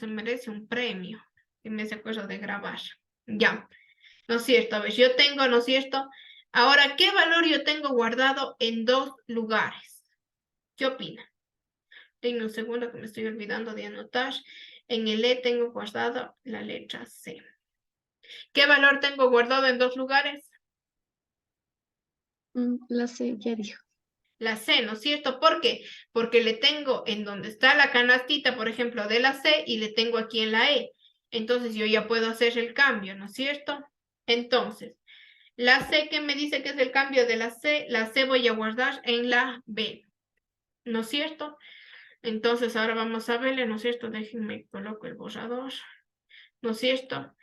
se merece un premio. Y me hace acuerdo de grabar. Ya. ¿No es cierto? A ver, yo tengo, ¿no es cierto? Ahora, ¿qué valor yo tengo guardado en dos lugares? ¿Qué opina? Denme un segundo que me estoy olvidando de anotar. En el E tengo guardado la letra C. ¿Qué valor tengo guardado en dos lugares? La C, ya dijo. La C, ¿no es cierto? ¿Por qué? Porque le tengo en donde está la canastita, por ejemplo, de la C y le tengo aquí en la E. Entonces yo ya puedo hacer el cambio, ¿no es cierto? Entonces, la C que me dice que es el cambio de la C voy a guardar en la B, ¿no es cierto? Entonces ahora vamos a verle, ¿no es cierto? Déjenme coloco el borrador, ¿no es cierto?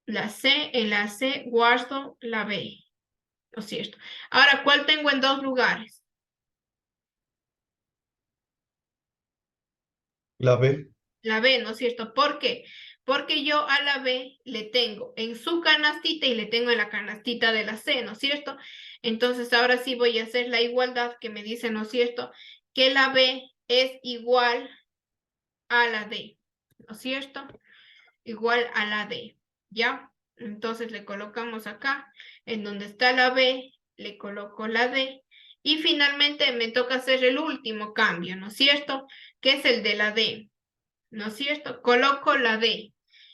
La C, en la C guardo la B, ¿no es cierto? Ahora, ¿cuál tengo en dos lugares? La B. La B, ¿no es cierto? ¿Por qué? Porque yo a la B le tengo en su canastita y le tengo en la canastita de la C, ¿no es cierto? Entonces ahora sí voy a hacer la igualdad que me dice, ¿no es cierto? Que la B es igual a la D, ¿no es cierto? Igual a la D, ¿ya? Entonces le colocamos acá, en donde está la B, le coloco la D, y finalmente me toca hacer el último cambio, ¿no es cierto? Que es el de la D, ¿no es cierto? Coloco la D,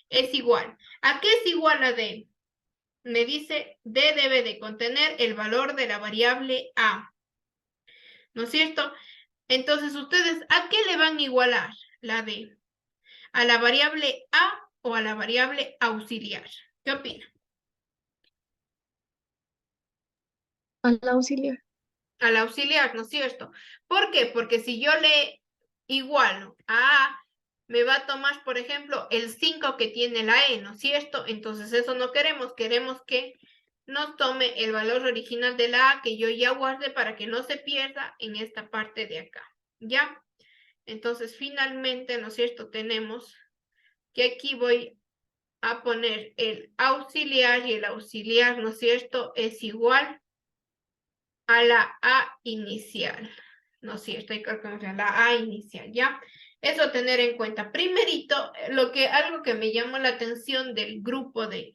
es igual. ¿A qué es igual a D? Me dice D debe de contener el valor de la variable A, ¿no es cierto? Entonces, ¿ustedes a qué le van a igualar la D? ¿A la variable A o a la variable auxiliar? ¿Qué opinan? Al auxiliar. Al auxiliar, ¿no es cierto? ¿Por qué? Porque si yo le igualo a A, me va a tomar, por ejemplo, el 5 que tiene la E, ¿no es cierto? Entonces eso no queremos, queremos que nos tome el valor original de la A que yo ya guardé para que no se pierda en esta parte de acá, ¿ya? Entonces finalmente, ¿no es cierto? Tenemos que aquí voy a poner el auxiliar y el auxiliar, ¿no es cierto? Es igual a la A inicial, ¿no es cierto? Hay que colocar la A inicial, ¿ya? Eso tener en cuenta. Primerito, algo que me llamó la atención del grupo de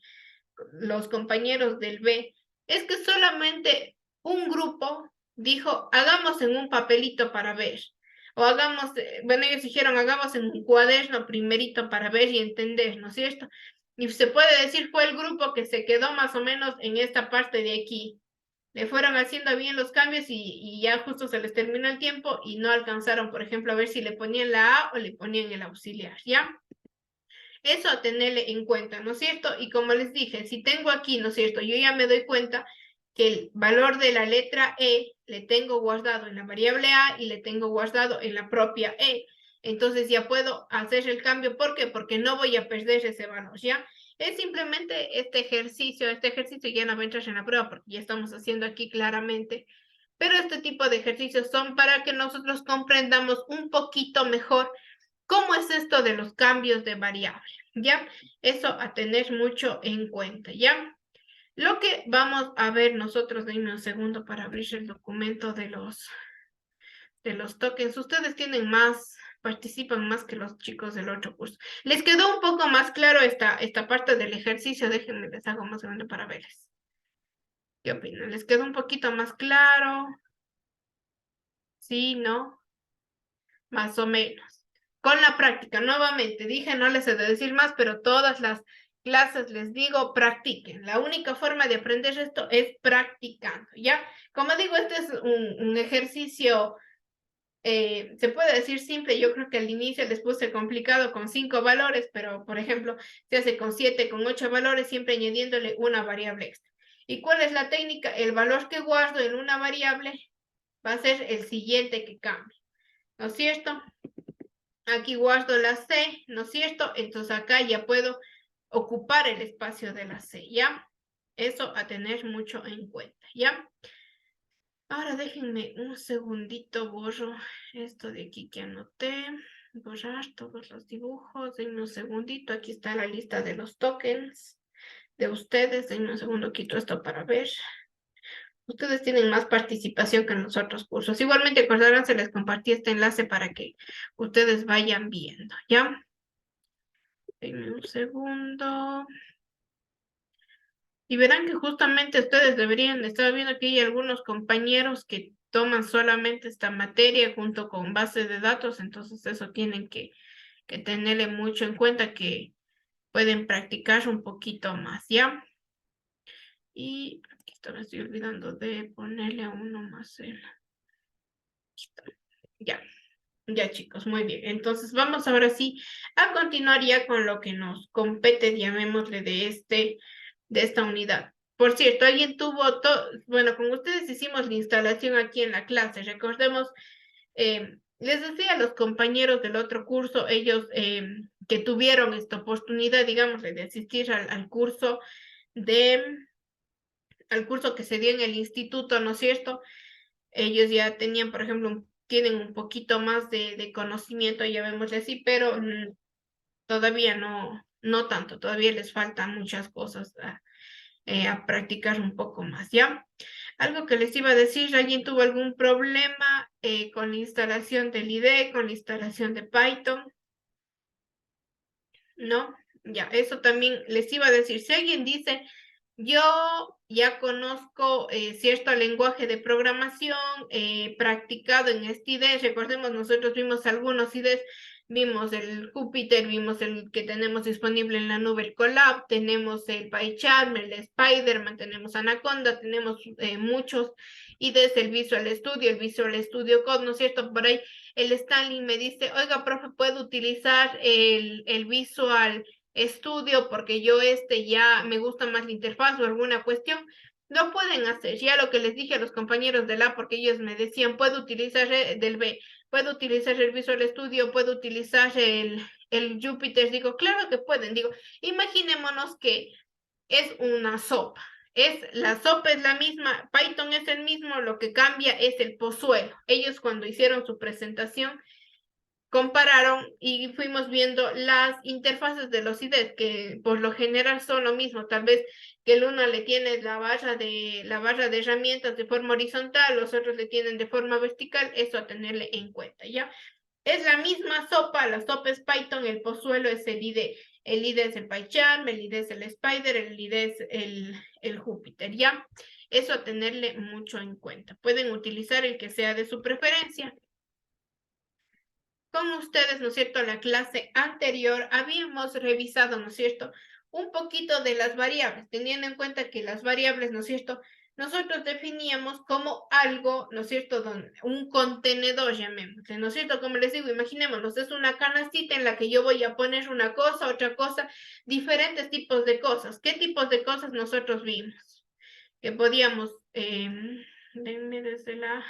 los compañeros del B es que solamente un grupo dijo, hagamos en un papelito para ver. O hagamos, bueno, ellos dijeron, hagamos en un cuaderno primerito para ver y entender, ¿no es cierto? Y se puede decir fue el grupo que se quedó más o menos en esta parte de aquí. Le fueron haciendo bien los cambios y ya justo se les terminó el tiempo y no alcanzaron, por ejemplo, a ver si le ponían la A o le ponían el auxiliar, ¿ya? Eso a tenerle en cuenta, ¿no es cierto? Y como les dije, si tengo aquí, ¿no es cierto? Yo ya me doy cuenta que el valor de la letra E le tengo guardado en la variable A y le tengo guardado en la propia E. Entonces ya puedo hacer el cambio. ¿Por qué? Porque no voy a perder ese valor, ¿ya? Es simplemente este ejercicio ya no va a entrar en la prueba porque ya estamos haciendo aquí claramente. Pero este tipo de ejercicios son para que nosotros comprendamos un poquito mejor cómo es esto de los cambios de variable, ¿ya? Eso a tener mucho en cuenta, ¿ya? Lo que vamos a ver nosotros, denme un segundo para abrir el documento de los tokens. Ustedes tienen más, participan más que los chicos del otro curso. ¿Les quedó un poco más claro esta parte del ejercicio? Déjenme, les hago más grande para verles. ¿Qué opinan? ¿Les quedó un poquito más claro? ¿Sí? ¿No? Más o menos. Con la práctica, nuevamente, dije, no les he de decir más, pero todas las clases les digo, practiquen. La única forma de aprender esto es practicando, ¿ya? Como digo, este es un ejercicio, se puede decir simple, yo creo que al inicio les puse complicado con 5 valores, pero por ejemplo, se hace con 7, con 8 valores, siempre añadiéndole una variable extra. ¿Y cuál es la técnica? El valor que guardo en una variable va a ser el siguiente que cambie, ¿no es cierto? Aquí guardo la C, ¿no es cierto? Entonces acá ya puedo ocupar el espacio de la C, ¿ya? Eso a tener mucho en cuenta, ¿ya? Ahora déjenme un segundito, borro esto de aquí que anoté, borrar todos los dibujos, denme un segundito, aquí está la lista de los tokens de ustedes, denme un segundo, quito esto para ver. Ustedes tienen más participación que en los otros cursos. Igualmente, acordarán, se les compartí este enlace para que ustedes vayan viendo, ¿ya? Denme un segundo. Y verán que justamente ustedes deberían, estar viendo que hay algunos compañeros que toman solamente esta materia junto con base de datos, entonces eso tienen que tenerle mucho en cuenta que pueden practicar un poquito más, ¿ya? Y aquí me estoy olvidando de ponerle a uno más el... Ya, ya chicos, muy bien. Entonces vamos ahora sí a continuar ya con lo que nos compete, llamémosle de esta unidad. Por cierto, alguien tuvo, bueno, con ustedes hicimos la instalación aquí en la clase. Recordemos, les decía a los compañeros del otro curso, ellos que tuvieron esta oportunidad, digamos, de asistir al curso que se dio en el instituto, ¿no es cierto? Ellos ya tenían, por ejemplo, tienen un poquito más de conocimiento, llamémosle así, pero todavía no tanto, todavía les faltan muchas cosas a practicar un poco más, ¿ya? Algo que les iba a decir, ¿alguien tuvo algún problema con la instalación del IDE, con la instalación de Python? ¿No? Ya, eso también les iba a decir. Si alguien dice, yo ya conozco cierto lenguaje de programación practicado en este IDE, recordemos, nosotros vimos algunos IDEs, vimos el Jupyter, vimos el que tenemos disponible en la nube, el Colab, tenemos el PyCharm, el Spiderman, tenemos Anaconda, tenemos muchos IDEs, el Visual Studio Code, ¿no es cierto? Por ahí el Stanley me dice, oiga, profe, ¿puedo utilizar el Visual Studio porque yo ya me gusta más la interfaz o alguna cuestión? Lo pueden hacer, ya lo que les dije a los compañeros del A, porque ellos me decían, puedo utilizar del B, puedo utilizar el Visual Studio, puedo utilizar el Jupyter. Digo, claro que pueden. Digo, imaginémonos que es una sopa. La sopa es la misma, Python es el mismo, lo que cambia es el pozuelo. Ellos cuando hicieron su presentación compararon y fuimos viendo las interfaces de los IDEs, que por lo general son lo mismo, tal vez que el uno le tiene la barra de herramientas de forma horizontal, los otros le tienen de forma vertical, eso a tenerle en cuenta, ¿ya? Es la misma sopa, la sopa es Python, el pozuelo es el IDE. El IDE es el PyCharm, el IDE es el Spider, el IDE es el Jupyter, ¿ya? Eso a tenerle mucho en cuenta. Pueden utilizar el que sea de su preferencia. Con ustedes, ¿no es cierto?, la clase anterior habíamos revisado, ¿no es cierto?, un poquito de las variables, teniendo en cuenta que las variables, ¿no es cierto?, nosotros definíamos como algo, ¿no es cierto?, un contenedor, llamémosle, ¿no es cierto? Como les digo, imaginémonos, es una canastita en la que yo voy a poner una cosa, otra cosa, diferentes tipos de cosas. ¿Qué tipos de cosas nosotros vimos? Que podíamos, denme desde la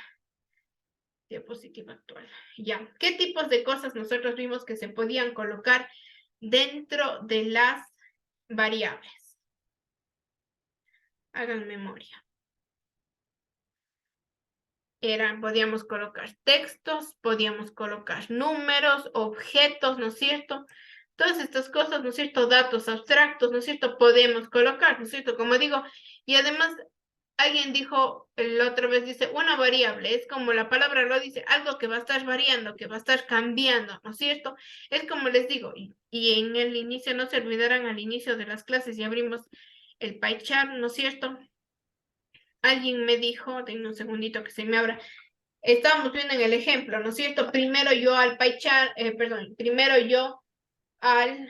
diapositiva actual. Ya, ¿qué tipos de cosas nosotros vimos que se podían colocar dentro de las variables? Hagan memoria. Podíamos colocar textos, podíamos colocar números, objetos, ¿no es cierto? Todas estas cosas, ¿no es cierto? Datos abstractos, ¿no es cierto? Podemos colocar, ¿no es cierto? Como digo, y además alguien dijo, la otra vez dice, una variable, es como la palabra lo dice, algo que va a estar variando, que va a estar cambiando, ¿no es cierto? Es como les digo, y en el inicio, no se olvidarán, al inicio de las clases ya abrimos el PyCharm, ¿no es cierto? Alguien me dijo, denme un segundito que se me abra, estábamos viendo en el ejemplo, ¿no es cierto? Primero yo al PyCharm, primero yo al...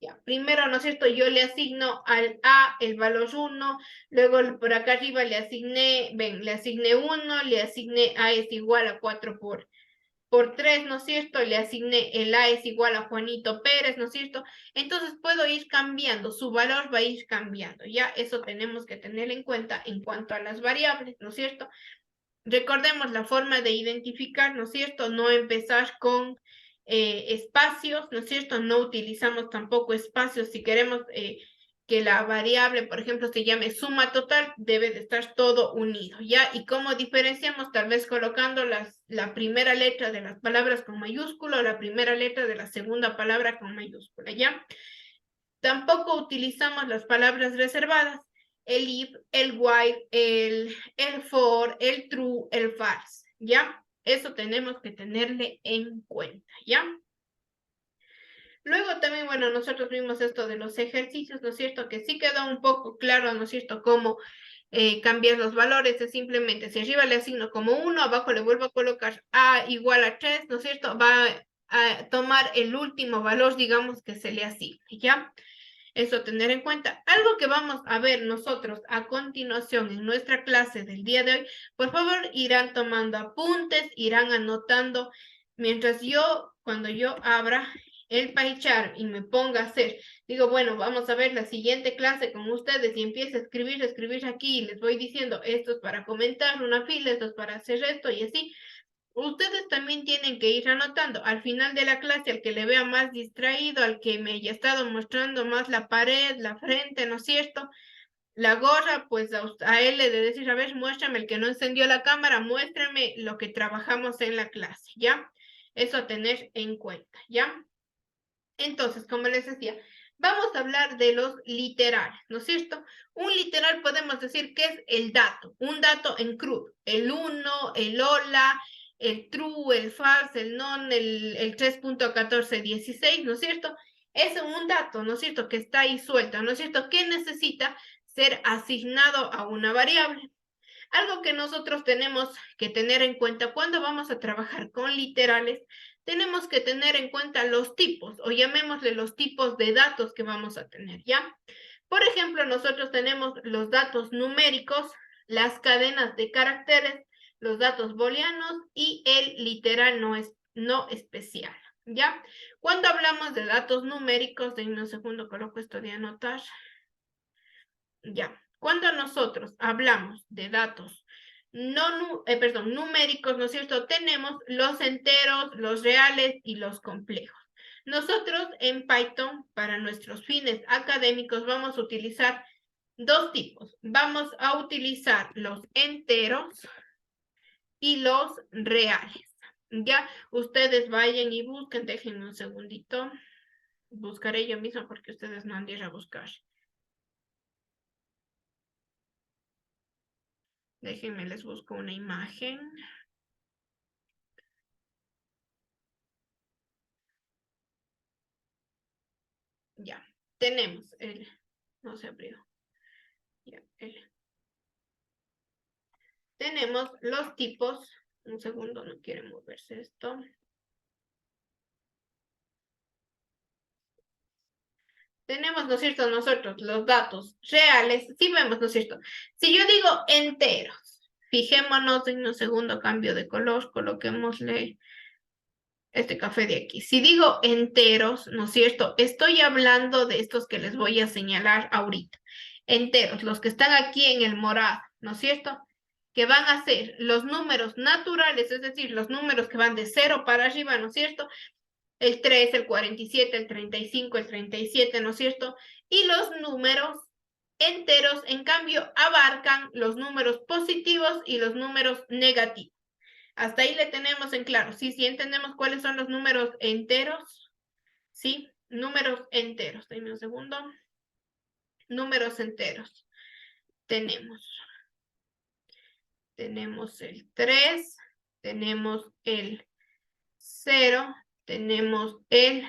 Ya, primero, ¿no es cierto? Yo le asigno al A el valor 1, luego por acá arriba le asigné 1, le asigné A es igual a 4 por 3, ¿no es cierto? Le asigné el A es igual a Juanito Pérez, ¿no es cierto? Entonces puedo ir cambiando, su valor va a ir cambiando, ¿ya? Eso tenemos que tener en cuenta en cuanto a las variables, ¿no es cierto? Recordemos la forma de identificar, ¿no es cierto? No empezar con espacios, ¿no es cierto? No utilizamos tampoco espacios. Si queremos que la variable, por ejemplo, se llame suma total, debe de estar todo unido, ¿ya? ¿Y cómo diferenciamos? Tal vez colocando la primera letra de las palabras con mayúscula o la primera letra de la segunda palabra con mayúscula, ¿ya? Tampoco utilizamos las palabras reservadas. el if, el while, el for, el true, el false, ¿ya? Eso tenemos que tenerle en cuenta, ¿ya? Luego también, bueno, nosotros vimos esto de los ejercicios, ¿no es cierto? Que sí quedó un poco claro, ¿no es cierto? Cómo cambiar los valores, es simplemente, si arriba le asigno como 1, abajo le vuelvo a colocar a igual a 3, ¿no es cierto? Va a tomar el último valor, digamos, que se le asigne, ¿ya? Eso tener en cuenta. Algo que vamos a ver nosotros a continuación en nuestra clase del día de hoy, por favor, irán tomando apuntes, irán anotando, mientras yo, cuando yo abra el PyChart y me ponga a hacer, digo, bueno, vamos a ver la siguiente clase con ustedes y empiezo a escribir aquí y les voy diciendo, esto es para comentar una fila, esto es para hacer esto y así. Ustedes también tienen que ir anotando al final de la clase, al que le vea más distraído, al que me haya estado mostrando más la pared, la frente, ¿no es cierto? La gorra, pues a él le de decir, a ver, muéstrame el que no encendió la cámara, muéstrame lo que trabajamos en la clase, ¿ya? Eso a tener en cuenta, ¿ya? Entonces, como les decía, vamos a hablar de los literales, ¿no es cierto? Un literal podemos decir que es el dato, un dato en crudo, el 1, el hola, el true, el false, el non, el 3.1416, ¿no es cierto? Es un dato, ¿no es cierto? Que está ahí suelto, ¿no es cierto? Que necesita ser asignado a una variable. Algo que nosotros tenemos que tener en cuenta cuando vamos a trabajar con literales, tenemos que tener en cuenta los tipos, o llamémosle los tipos de datos que vamos a tener, ¿ya? Por ejemplo, nosotros tenemos los datos numéricos, las cadenas de caracteres, los datos booleanos y el literal no especial, ¿ya? Cuando hablamos de datos numéricos, denme un segundo, coloco esto de anotar. Ya, cuando nosotros hablamos de datos numéricos, ¿no es cierto? Tenemos los enteros, los reales y los complejos. Nosotros en Python, para nuestros fines académicos, vamos a utilizar dos tipos. Vamos a utilizar los enteros y los reales. Ya, ustedes vayan y busquen, déjenme un segundito. Buscaré yo mismo porque ustedes no han de ir a buscar. Déjenme, les busco una imagen. Ya, tenemos no se abrió. Ya, tenemos los tipos. Un segundo, no quiere moverse esto. Tenemos, ¿no es cierto? Nosotros los datos reales. Sí vemos, ¿no es cierto? Si yo digo enteros, fijémonos en un segundo cambio de color, coloquémosle este café de aquí. Si digo enteros, ¿no es cierto? Estoy hablando de estos que les voy a señalar ahorita. Enteros, los que están aquí en el morado, ¿no es cierto? Que van a ser los números naturales, es decir, los números que van de 0 para arriba, ¿no es cierto? El 3, el 47, el 35, el 37, ¿no es cierto? Y los números enteros, en cambio, abarcan los números positivos y los números negativos. Hasta ahí le tenemos en claro. Sí, sí entendemos cuáles son los números enteros. Sí, números enteros. Dame un segundo. Números enteros. Tenemos el 3, tenemos el 0, tenemos el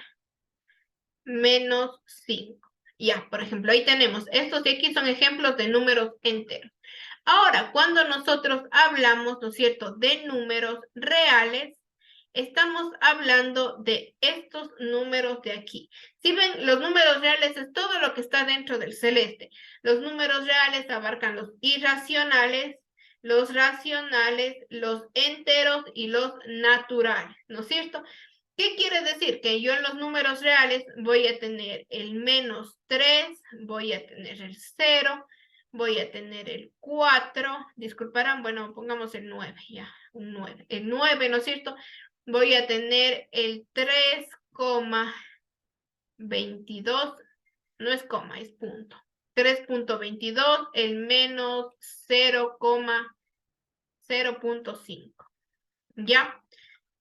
-5. Ya, por ejemplo, ahí tenemos. Estos de aquí son ejemplos de números enteros. Ahora, cuando nosotros hablamos, ¿no es cierto?, de números reales, estamos hablando de estos números de aquí. Si ven, los números reales es todo lo que está dentro del celeste. Los números reales abarcan los irracionales, los racionales, los enteros y los naturales, ¿no es cierto? ¿Qué quiere decir? Que yo en los números reales voy a tener el -3, voy a tener el 0, voy a tener el 4, disculparán, bueno, pongamos el 9, ya, un 9. El 9, ¿no es cierto? Voy a tener el 3,22, no es coma, es punto. 3,22, el menos 0,0.5. ¿Ya?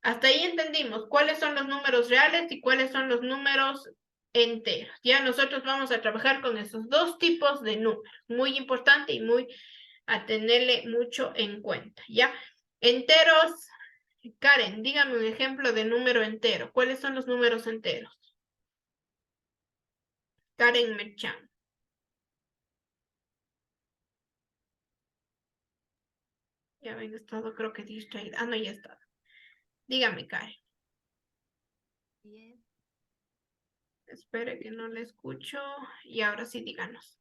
Hasta ahí entendimos cuáles son los números reales y cuáles son los números enteros. Ya nosotros vamos a trabajar con esos dos tipos de números. Muy importante y muy a tenerle mucho en cuenta, ¿ya? Enteros. Karen, dígame un ejemplo de número entero. ¿Cuáles son los números enteros? Karen Merchan. Ya ven, he estado creo que distraída. Ah, no, ya está. Dígame, Karen. Bien. Espere que no le escucho. Y ahora sí, díganos.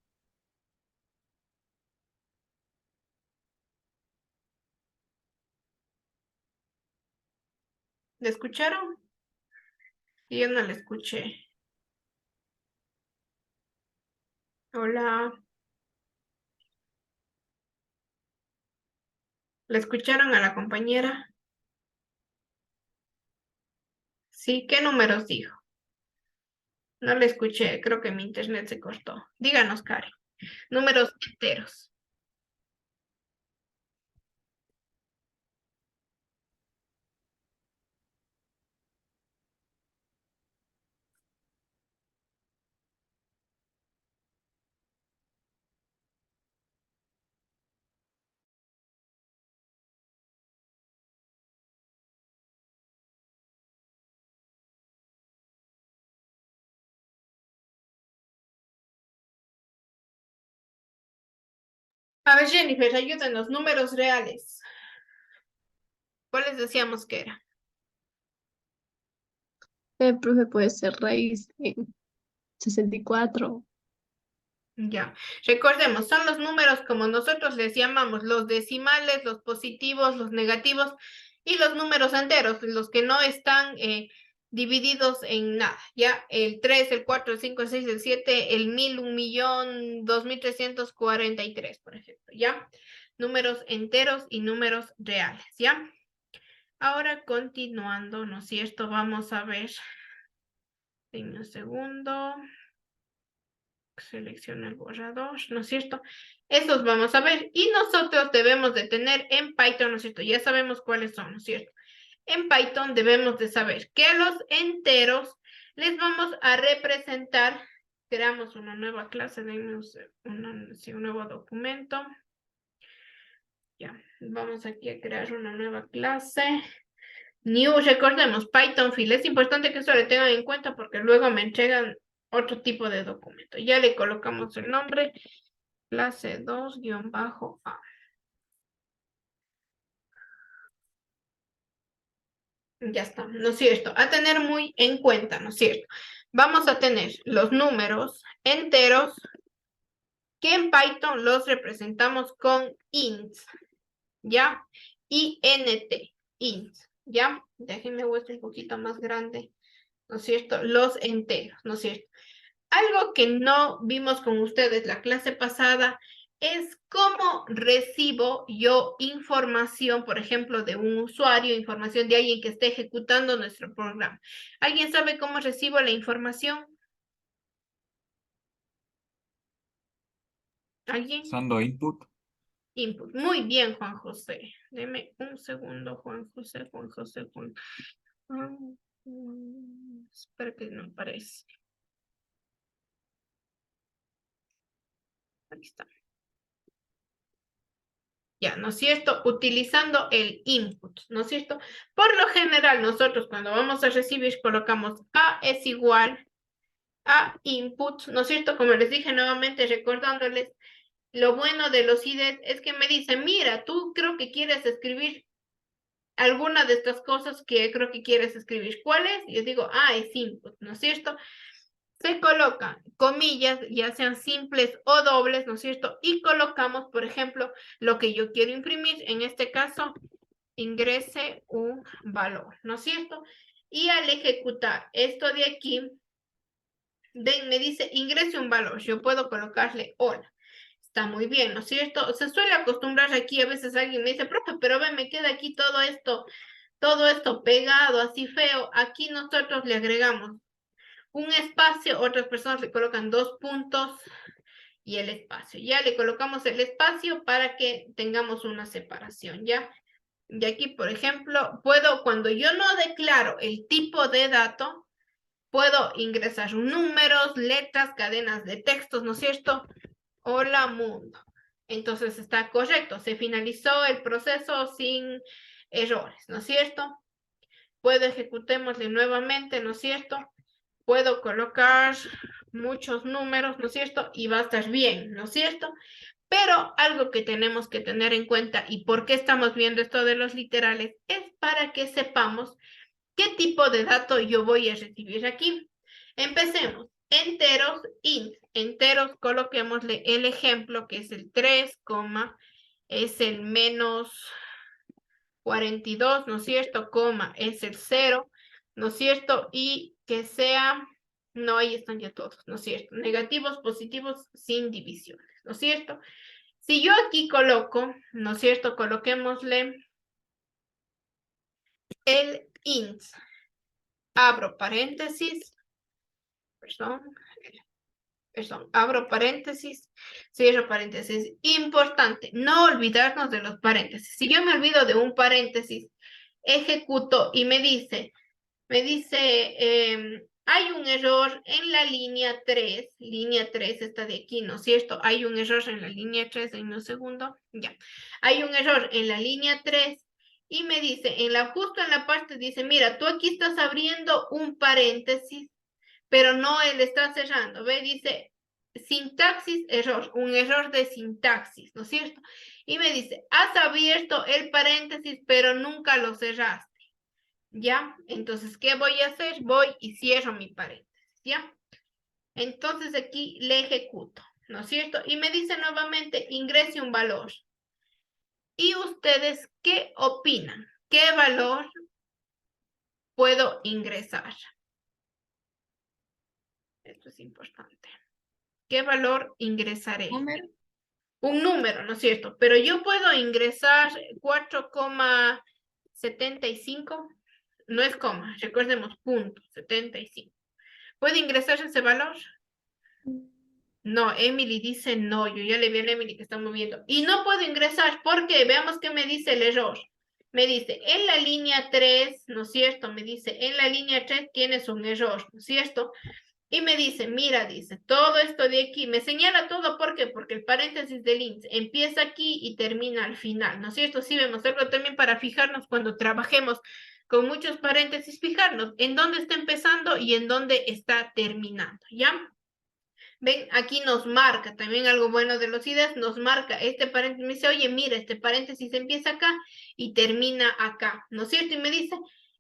¿Le escucharon? Yo no le escuché. Hola. ¿Le escucharon a la compañera? Sí, ¿qué números dijo? No le escuché, creo que mi internet se cortó. Díganos, Karen. Números enteros. A ver, Jennifer, ayúdenos. Números reales. ¿Cuáles decíamos que era? Profe, puede ser raíz en 64. Ya. Recordemos, son los números como nosotros les llamamos, los decimales, los positivos, los negativos y los números enteros, los que no están divididos en nada, ¿ya? El 3, el 4, el 5, el 6, el 7, el 1000, 1.000.000, 2.343, por ejemplo, ¿ya? Números enteros y números reales, ¿ya? Ahora continuando, ¿no es cierto? Vamos a ver. En un segundo. Selecciona el borrador, ¿no es cierto? Esos vamos a ver. Y nosotros debemos de tener en Python, ¿no es cierto? Ya sabemos cuáles son, ¿no es cierto? En Python debemos de saber que a los enteros les vamos a representar. Creamos una nueva clase, un nuevo documento. Ya, vamos aquí a crear una nueva clase. New, recordemos, Python file. Es importante que eso le tengan en cuenta porque luego me entregan otro tipo de documento. Ya le colocamos el nombre, clase 2-A. Ya está, ¿no es cierto? A tener muy en cuenta, ¿no es cierto? Vamos a tener los números enteros que en Python los representamos con int, ¿ya? INT, int, ¿ya? Déjenme vuestro un poquito más grande, ¿no es cierto? Los enteros, ¿no es cierto? Algo que no vimos con ustedes la clase pasada es cómo recibo yo información, por ejemplo, de un usuario, información de alguien que esté ejecutando nuestro programa. ¿Alguien sabe cómo recibo la información? ¿Alguien? Usando input. Input. Muy bien, Juan José. Deme un segundo, Juan José. Espera que no aparece. Aquí está. Ya, ¿no es cierto? Utilizando el input, ¿no es cierto? Por lo general, nosotros cuando vamos a recibir colocamos A es igual a input, ¿no es cierto? Como les dije nuevamente, recordándoles, lo bueno de los IDEs es que me dicen, mira, tú creo que quieres escribir alguna de estas cosas que creo que quieres escribir. ¿Cuál es? Yo digo, es input, ¿no es cierto? Se colocan comillas, ya sean simples o dobles, ¿no es cierto? Y colocamos, por ejemplo, lo que yo quiero imprimir, en este caso, ingrese un valor, ¿no es cierto? Y al ejecutar esto de aquí, me dice ingrese un valor, yo puedo colocarle hola. Está muy bien, ¿no es cierto? Se suele acostumbrar aquí, a veces alguien me dice, profe, pero ve, me queda aquí todo esto pegado, así feo. Aquí nosotros le agregamos un espacio, otras personas le colocan 2 puntos y el espacio. Ya le colocamos el espacio para que tengamos una separación, ¿ya? Y aquí, por ejemplo, puedo, cuando yo no declaro el tipo de dato, puedo ingresar números, letras, cadenas de textos, ¿no es cierto? Hola mundo. Entonces está correcto, se finalizó el proceso sin errores, ¿no es cierto? Puedo ejecutémosle nuevamente, ¿no es cierto? Puedo colocar muchos números, ¿no es cierto? Y va a estar bien, ¿no es cierto? Pero algo que tenemos que tener en cuenta y por qué estamos viendo esto de los literales es para que sepamos qué tipo de dato yo voy a recibir aquí. Empecemos. Enteros, int. Enteros, coloquémosle el ejemplo que es el 3, es el menos 42, ¿no es cierto? Coma es el 0, ¿no es cierto? Y que sea, no, ahí están ya todos, ¿no es cierto? Negativos, positivos, sin divisiones, ¿no es cierto? Si yo aquí coloco, ¿no es cierto? Coloquémosle el int. Abro paréntesis, perdón, abro paréntesis, cierro paréntesis. Importante, no olvidarnos de los paréntesis. Si yo me olvido de un paréntesis, ejecuto y me dice, hay un error en la línea 3 esta de aquí, ¿no es cierto? Hay un error en la línea 3, en un segundo, ya. Hay un error en la línea 3 y me dice, justo en la parte dice, mira, tú aquí estás abriendo un paréntesis, pero no él está cerrando, ¿ve? Dice, sintaxis, error, un error de sintaxis, ¿no es cierto? Y me dice, has abierto el paréntesis, pero nunca lo cerraste. ¿Ya? Entonces, ¿qué voy a hacer? Voy y cierro mi paréntesis, ¿ya? Entonces aquí le ejecuto, ¿no es cierto? Y me dice nuevamente, ingrese un valor. ¿Y ustedes qué opinan? ¿Qué valor puedo ingresar? Esto es importante. ¿Qué valor ingresaré? Número. Un número, ¿no es cierto? Pero yo puedo ingresar 4,75. No es coma, recordemos, punto, 75. ¿Puede ingresar ese valor? No, Emily dice no, yo ya le vi a Emily que está moviendo. Y no puedo ingresar, ¿por qué? Veamos qué me dice el error. Me dice, en la línea 3, ¿no es cierto? Me dice, en la línea 3 tienes un error, ¿no es cierto? Y me dice, mira, dice, todo esto de aquí, me señala todo, ¿por qué? Porque el paréntesis del int empieza aquí y termina al final, ¿no es cierto? Sí, vemos algo también para fijarnos cuando trabajemos con muchos paréntesis, fijarnos en dónde está empezando y en dónde está terminando, ¿ya? Ven, aquí nos marca también algo bueno de los IDEs, nos marca este paréntesis, me dice, oye, mira, este paréntesis empieza acá y termina acá, ¿no es cierto? Y me dice,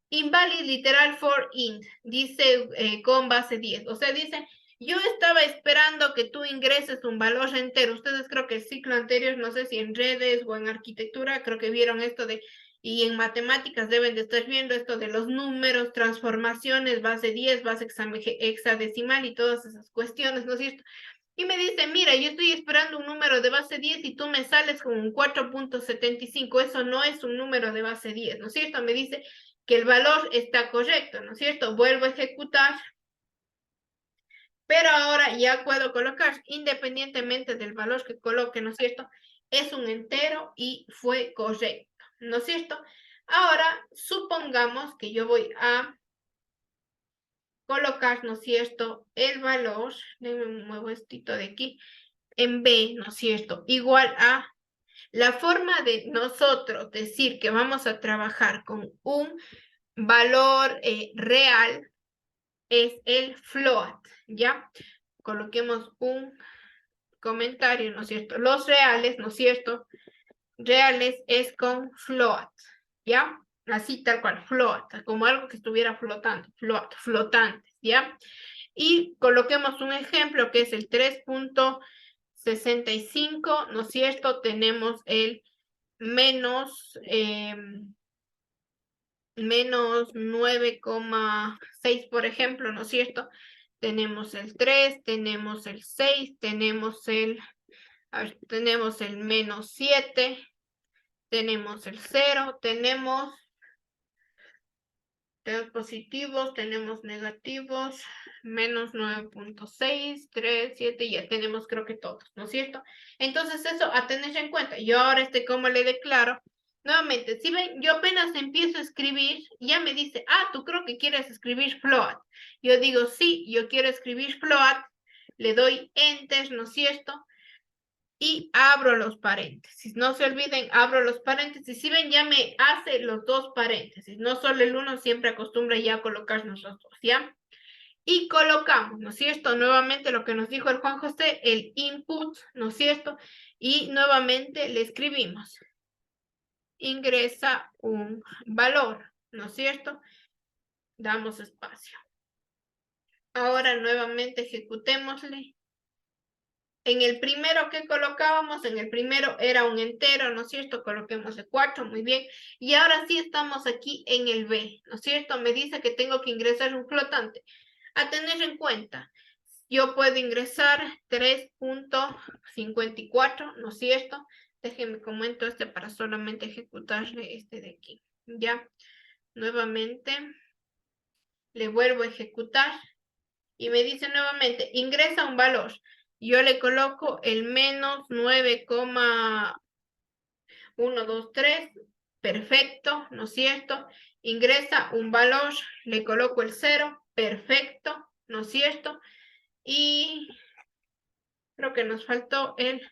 invalid literal for int, dice con base 10, o sea, dice, yo estaba esperando que tú ingreses un valor entero, ustedes creo que el ciclo anterior, no sé si en redes o en arquitectura, creo que vieron esto de y en matemáticas deben de estar viendo esto de los números, transformaciones, base 10, base hexadecimal y todas esas cuestiones, ¿no es cierto? Y me dice, mira, yo estoy esperando un número de base 10 y tú me sales con un 4,75. Eso no es un número de base 10, ¿no es cierto? Me dice que el valor está correcto, ¿no es cierto? Vuelvo a ejecutar. Pero ahora ya puedo colocar, independientemente del valor que coloque, ¿no es cierto? Es un entero y fue correcto, ¿no es cierto? Ahora, supongamos que yo voy a colocar, ¿no es cierto? El valor, déjenme un nuevo estito de aquí, en B, ¿no es cierto? Igual a la forma de nosotros decir que vamos a trabajar con un valor real es el float, ¿ya? Coloquemos un comentario, ¿no es cierto? Los reales, ¿no es cierto? Reales es con float, ¿ya? Así tal cual, float, como algo que estuviera flotando, flotantes, ¿ya? Y coloquemos un ejemplo que es el 3,65, ¿no es cierto? Tenemos el menos 9,6, por ejemplo, ¿no es cierto? Tenemos el 3, tenemos el 6, tenemos el menos 7, tenemos el 0, tenemos positivos, tenemos negativos, menos 9,6, 3, 7, ya tenemos creo que todos, ¿no es cierto? Entonces eso a tener en cuenta. Yo ahora ¿cómo le declaro? Nuevamente, si ven, yo apenas empiezo a escribir, ya me dice, tú creo que quieres escribir float. Yo digo, sí, yo quiero escribir float, le doy enter, ¿no es cierto? Y abro los paréntesis. No se olviden, abro los paréntesis. Si ven, ya me hace los dos paréntesis, no solo el uno, siempre acostumbra ya a colocarnos los dos, ¿ya? Y colocamos, ¿no es cierto? Nuevamente lo que nos dijo el Juan José, el input, ¿no es cierto? Y nuevamente le escribimos. Ingresa un valor, ¿no es cierto? Damos espacio. Ahora nuevamente ejecutémosle. En el primero que colocábamos, en el primero era un entero, ¿no es cierto? Coloquémosle 4, muy bien. Y ahora sí estamos aquí en el B, ¿no es cierto? Me dice que tengo que ingresar un flotante. A tener en cuenta, yo puedo ingresar 3.54, ¿no es cierto? Déjenme comento este para solamente ejecutarle este de aquí. Ya, nuevamente, le vuelvo a ejecutar y me dice nuevamente, ingresa un valor. Yo le coloco el menos 9,123, perfecto, ¿no es cierto? Ingresa un valor, le coloco el 0, perfecto, ¿no es cierto? Y creo que nos faltó el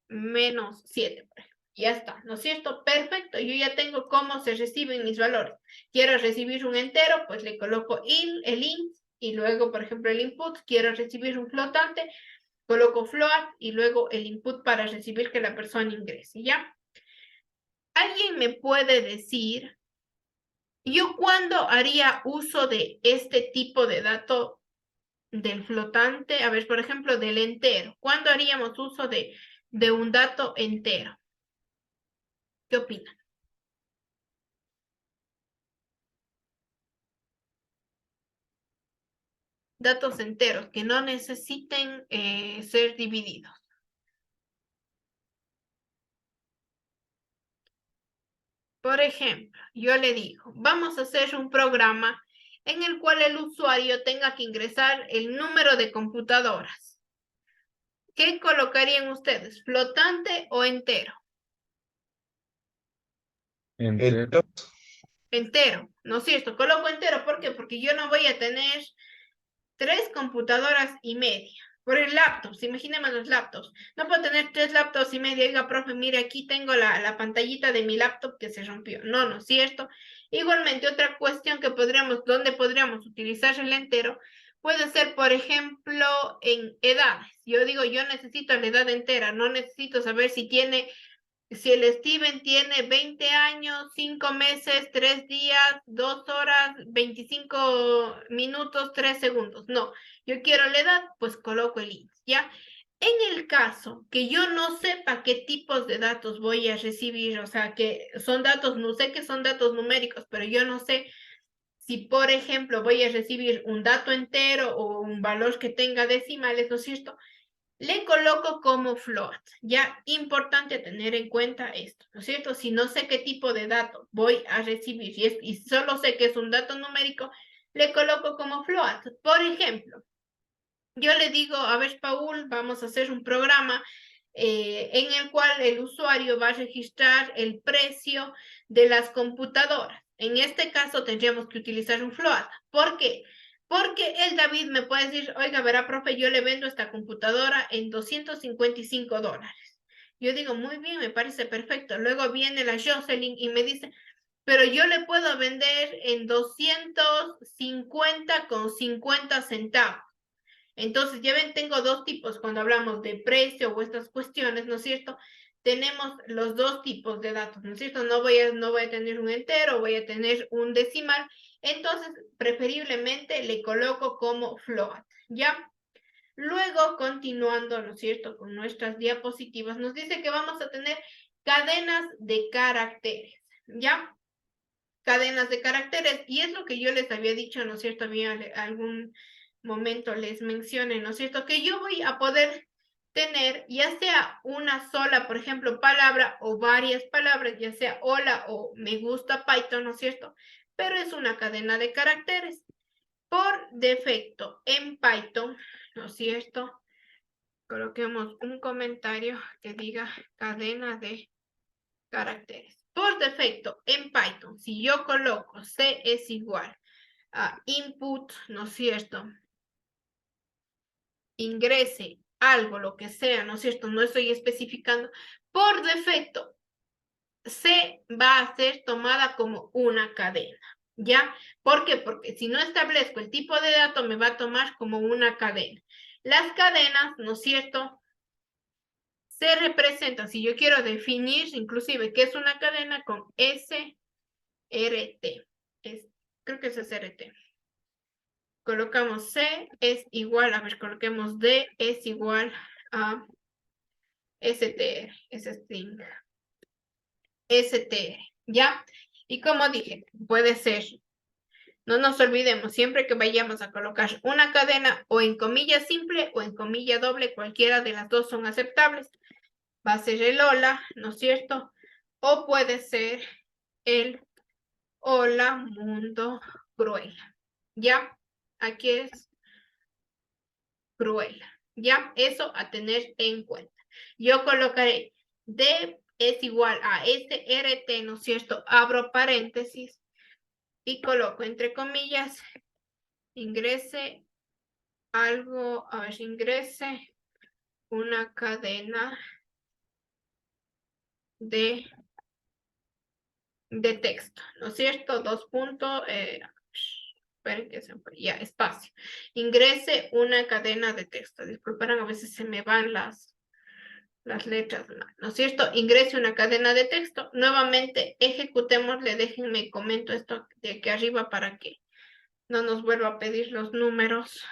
menos 7, por ejemplo. Ya está, ¿no es cierto? Perfecto, yo ya tengo cómo se reciben mis valores. Quiero recibir un entero, pues le coloco el int y luego, por ejemplo, el input. Quiero recibir un flotante, coloco float y luego el input para recibir que la persona ingrese, ¿ya? ¿Alguien me puede decir, yo cuándo haría uso de este tipo de dato del flotante? A ver, por ejemplo, del entero. ¿Cuándo haríamos uso de un dato entero? ¿Qué opinan? Datos enteros que no necesiten ser divididos. Por ejemplo, yo le digo, vamos a hacer un programa en el cual el usuario tenga que ingresar el número de computadoras. ¿Qué colocarían ustedes? ¿Flotante o entero? Entero. Entero, ¿no es cierto? Coloco entero, ¿por qué? Porque yo no voy a tener 3 computadoras y media. Por el laptops, imaginemos los laptops. No puedo tener 3 laptops y media. Diga, profe, mire, aquí tengo la pantallita de mi laptop que se rompió. No, no es cierto. Igualmente, otra cuestión que donde podríamos utilizar el entero, puede ser, por ejemplo, en edades. Yo digo, yo necesito la edad entera, no necesito saber si el Steven tiene 20 años, 5 meses, 3 días, 2 horas, 25 minutos, 3 segundos. No, yo quiero la edad, pues coloco el int, ¿ya? En el caso que yo no sepa qué tipos de datos voy a recibir, o sea, que son datos, no sé que son datos numéricos, pero yo no sé si, por ejemplo, voy a recibir un dato entero o un valor que tenga decimales, ¿no es cierto? Le coloco como float. Ya importante tener en cuenta esto, ¿no es cierto? Si no sé qué tipo de dato voy a recibir y solo sé que es un dato numérico, le coloco como float. Por ejemplo, yo le digo, a ver, Paul, vamos a hacer un programa en el cual el usuario va a registrar el precio de las computadoras. En este caso tendríamos que utilizar un float. ¿Por qué? Porque el David me puede decir, oiga, verá, profe, yo le vendo esta computadora en $255. Yo digo, muy bien, me parece perfecto. Luego viene la Jocelyn y me dice, pero yo le puedo vender en 250,50 centavos. Entonces, ya ven, tengo dos tipos cuando hablamos de precio o estas cuestiones, ¿no es cierto? Tenemos los dos tipos de datos, ¿no es cierto? No voy a tener un entero, voy a tener un decimal. Entonces, preferiblemente le coloco como float, ¿ya? Luego, continuando, ¿no es cierto? Con nuestras diapositivas, nos dice que vamos a tener cadenas de caracteres, ¿ya? Cadenas de caracteres, y es lo que yo les había dicho, ¿no es cierto? Había algún momento les mencioné, ¿no es cierto? Que yo voy a poder tener ya sea una sola, por ejemplo, palabra o varias palabras, ya sea hola o me gusta Python, ¿no es cierto? Pero es una cadena de caracteres. Por defecto, en Python, ¿no es cierto? Coloquemos un comentario que diga cadena de caracteres. Por defecto, en Python, si yo coloco C es igual a input, ¿no es cierto? Ingrese algo, lo que sea, ¿no es cierto? No estoy especificando. Por defecto, C va a ser tomada como una cadena, ¿ya? ¿Por qué? Porque si no establezco el tipo de dato, me va a tomar como una cadena. Las cadenas, ¿no es cierto? Se representan, si yo quiero definir inclusive qué es una cadena, con SRT. Creo que es SRT. Colocamos C es igual, a ver, coloquemos D es igual a STR, es string, STR, ¿ya? Y como dije, puede ser, no nos olvidemos, siempre que vayamos a colocar una cadena o en comilla simple o en comilla doble, cualquiera de las dos son aceptables. Va a ser el hola, ¿no es cierto? O puede ser el hola mundo cruel, ¿ya? Aquí es cruel, ¿ya? Eso a tener en cuenta. Yo colocaré D es igual a SRT, ¿no es cierto? Abro paréntesis y coloco entre comillas, ingrese algo, a ver, ingrese una cadena de texto, ¿no es cierto? Dos puntos, esperen que se fue, ya, espacio. Ingrese una cadena de texto. Disculparán, a veces se me van las letras, ¿no es cierto? Ingrese una cadena de texto. Nuevamente, ejecutémosle, déjenme comento esto de aquí arriba para que no nos vuelva a pedir los números.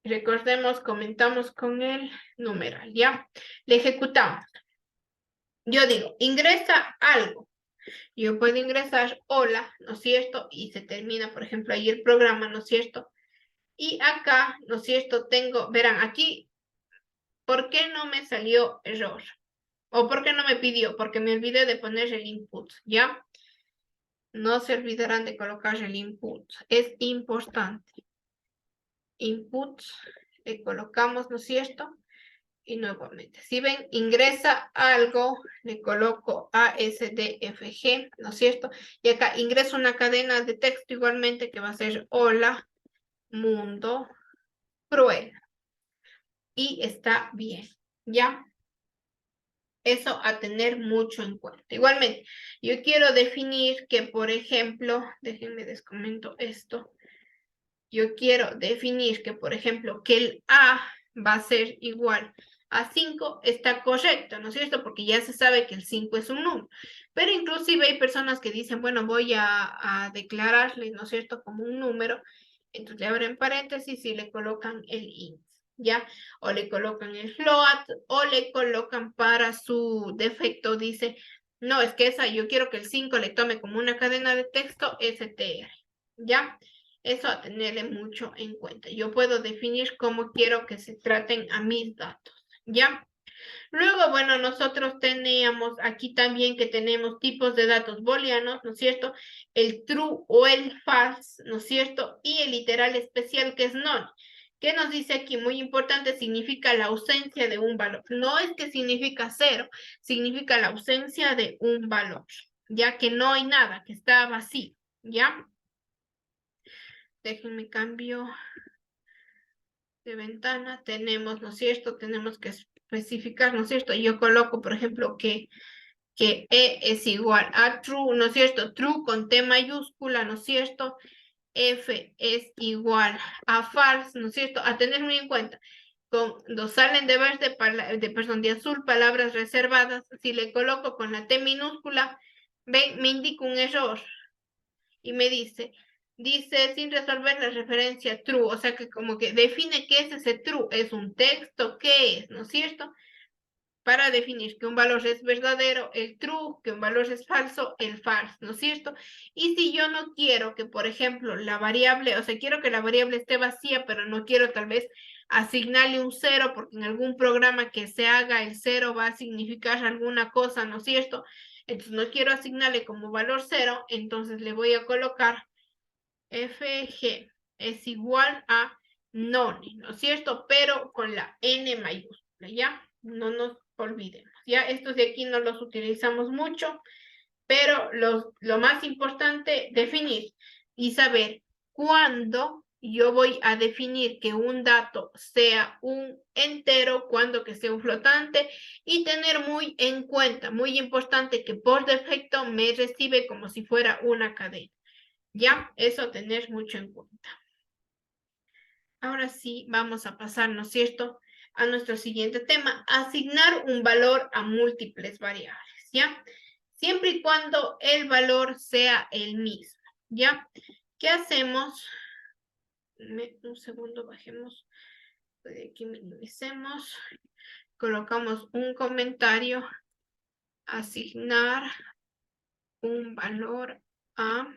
Recordemos, comentamos con el numeral, ¿ya? Le ejecutamos. Yo digo, ingresa algo. Yo puedo ingresar hola, ¿no es cierto? Y se termina, por ejemplo, ahí el programa, ¿no es cierto? Y acá, ¿no es cierto? Tengo, verán, aquí, ¿por qué no me salió error? ¿O por qué no me pidió? Porque me olvidé de poner el input, ¿ya? No se olvidarán de colocar el input. Es importante. Input, le colocamos, ¿no es cierto? Y nuevamente, si ven, ingresa algo, le coloco ASDFG, ¿no es cierto? Y acá ingreso una cadena de texto igualmente que va a ser hola, mundo, cruel. Y está bien, ¿ya? Eso a tener mucho en cuenta. Igualmente, yo quiero definir que, por ejemplo, déjenme descomento esto. Yo quiero definir que, por ejemplo, que el A va a ser igual a 5, está correcto, ¿no es cierto? Porque ya se sabe que el 5 es un número. Pero inclusive hay personas que dicen, bueno, voy a declararle, ¿no es cierto?, como un número. Entonces le abren paréntesis y le colocan el int, ¿ya? O le colocan el float, o le colocan para su defecto, dice, no, es que esa, yo quiero que el 5 le tome como una cadena de texto str, ¿ya? Eso a tenerle mucho en cuenta. Yo puedo definir cómo quiero que se traten a mis datos, ¿ya? Luego, bueno, nosotros teníamos aquí también que tenemos tipos de datos booleanos, ¿no es cierto? El true o el false, ¿no es cierto? Y el literal especial que es none. ¿Qué nos dice aquí? Muy importante, significa la ausencia de un valor. No es que significa cero, significa la ausencia de un valor, ya que no hay nada, que está vacío, ¿ya? Déjenme cambio de ventana. Tenemos, ¿no es cierto? Tenemos que especificar, ¿no es cierto? Yo coloco, por ejemplo, que E es igual a true, ¿no es cierto? True con T mayúscula, ¿no es cierto? F es igual a false, ¿no es cierto? A tener muy en cuenta. Cuando salen de verde, perdón, de azul, palabras reservadas, si le coloco con la T minúscula, ven, me indica un error y me dice sin resolver la referencia true, o sea que como que define qué es ese true, es un texto, ¿qué es? ¿No es cierto? Para definir que un valor es verdadero, el true, que un valor es falso, el false, ¿no es cierto? Y si yo no quiero que, por ejemplo, la variable, o sea, quiero que la variable esté vacía, pero no quiero tal vez asignarle un 0, porque en algún programa que se haga el 0 va a significar alguna cosa, ¿no es cierto? Entonces no quiero asignarle como valor 0, entonces le voy a colocar FG es igual a none, ¿no es cierto? Pero con la N mayúscula, ¿ya? No nos olvidemos. Ya estos de aquí no los utilizamos mucho, pero lo más importante, definir y saber cuándo yo voy a definir que un dato sea un entero, cuándo que sea un flotante, y tener muy en cuenta, muy importante, que por defecto me recibe como si fuera una cadena. Ya, eso tener mucho en cuenta. Ahora sí, vamos a pasar, ¿no es cierto?, a nuestro siguiente tema, asignar un valor a múltiples variables, ¿ya? Siempre y cuando el valor sea el mismo, ¿ya? ¿Qué hacemos? Un segundo, bajemos de aquí, minimicemos, colocamos un comentario, asignar un valor a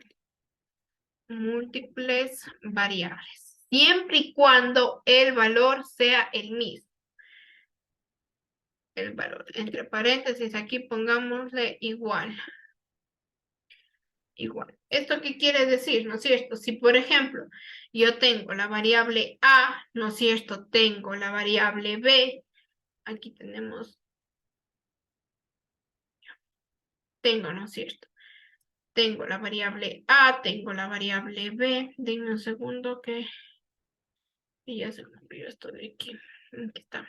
múltiples variables, siempre y cuando el valor sea el mismo. El valor, entre paréntesis, aquí pongámosle igual. Igual. ¿Esto qué quiere decir? ¿No es cierto? Si, por ejemplo, yo tengo la variable A, ¿no es cierto? Tengo la variable B. Aquí tenemos. Tengo, ¿no es cierto? Tengo la variable A, tengo la variable B. Denme un segundo que ya se me olvidó esto de aquí. Aquí está.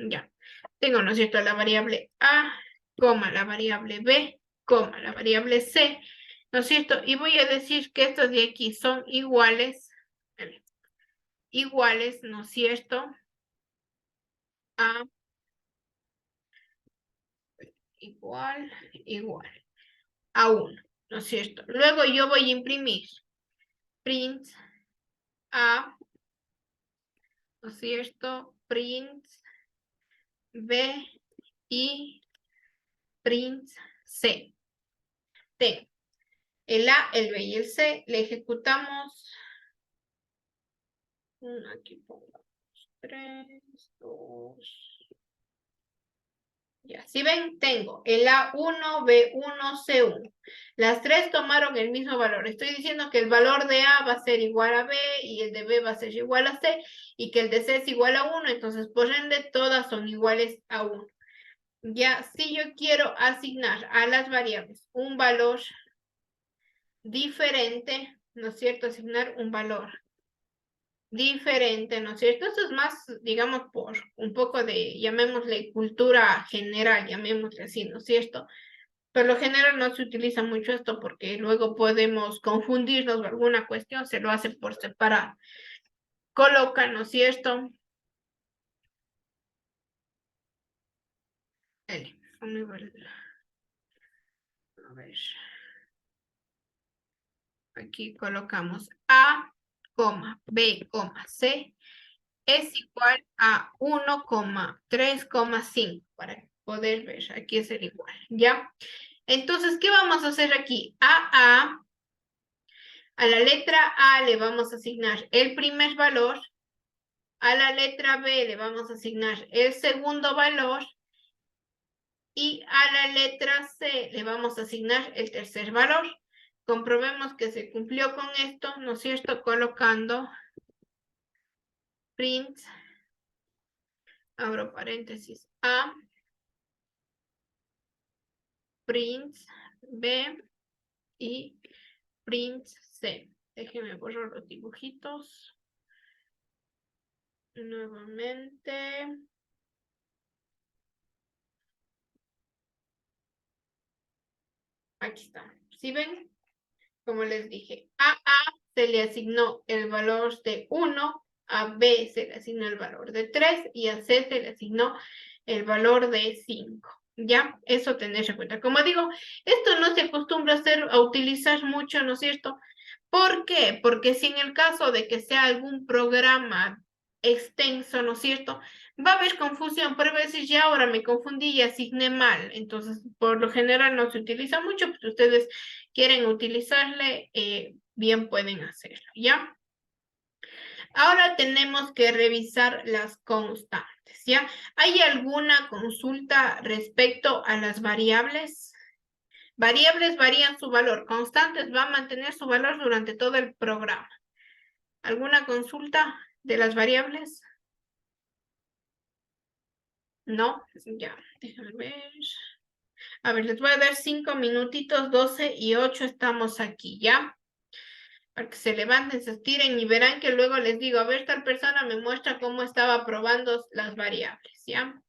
Ya. Tengo, ¿no es cierto?, la variable A, coma, la variable B, coma, la variable C, ¿no es cierto? Y voy a decir que estos de aquí son iguales, ¿no es cierto?, a igual a 1, ¿no es cierto? Luego yo voy a imprimir print A, ¿no es cierto?, print B y print C. Tengo el A, el B y el C, le ejecutamos. Aquí pongamos 3, 2. Ya, si ven, tengo el A1, B1, C1. Las tres tomaron el mismo valor. Estoy diciendo que el valor de A va a ser igual a B y el de B va a ser igual a C y que el de C es igual a 1. Entonces, por ende, todas son iguales a 1. Ya, si yo quiero asignar a las variables un valor diferente, ¿no es cierto? Asignar un valor diferente, ¿no es cierto? Esto es más, digamos, por un poco de, llamémosle, cultura general, llamémosle así, ¿no es cierto? Por lo general no se utiliza mucho esto porque luego podemos confundirnos o alguna cuestión, se lo hace por separado. Coloca, ¿no es cierto? A ver. Aquí colocamos A, B, C es igual a 1,3,5 para poder ver. Aquí es el igual, ¿ya? Entonces, ¿qué vamos a hacer aquí? A la letra A le vamos a asignar el primer valor, a la letra B le vamos a asignar el segundo valor y a la letra C le vamos a asignar el tercer valor. Comprobemos que se cumplió con esto, ¿no es cierto? Colocando print, abro paréntesis, A, print B y print C. Déjenme borrar los dibujitos. Nuevamente. Aquí está. ¿Sí ven? Como les dije, a se le asignó el valor de 1, a B se le asignó el valor de 3 y a C se le asignó el valor de 5. ¿Ya? Eso tener en cuenta. Como digo, esto no se acostumbra a utilizar mucho, ¿no es cierto? ¿Por qué? Porque si en el caso de que sea algún programa extenso, ¿no es cierto?, va a haber confusión, pero a veces ya ahora me confundí y asigné mal. Entonces, por lo general no se utiliza mucho, pues ustedes quieren utilizarle, bien pueden hacerlo, ¿ya? Ahora tenemos que revisar las constantes, ¿ya? ¿Hay alguna consulta respecto a las variables? Variables varían su valor, constantes va a mantener su valor durante todo el programa. ¿Alguna consulta de las variables? No, ya, déjame ver. A ver, les voy a dar 5 minutitos, 12:08 estamos aquí, ¿ya? Para que se levanten, se estiren y verán que luego les digo, a ver, tal persona me muestra cómo estaba probando las variables, ¿ya?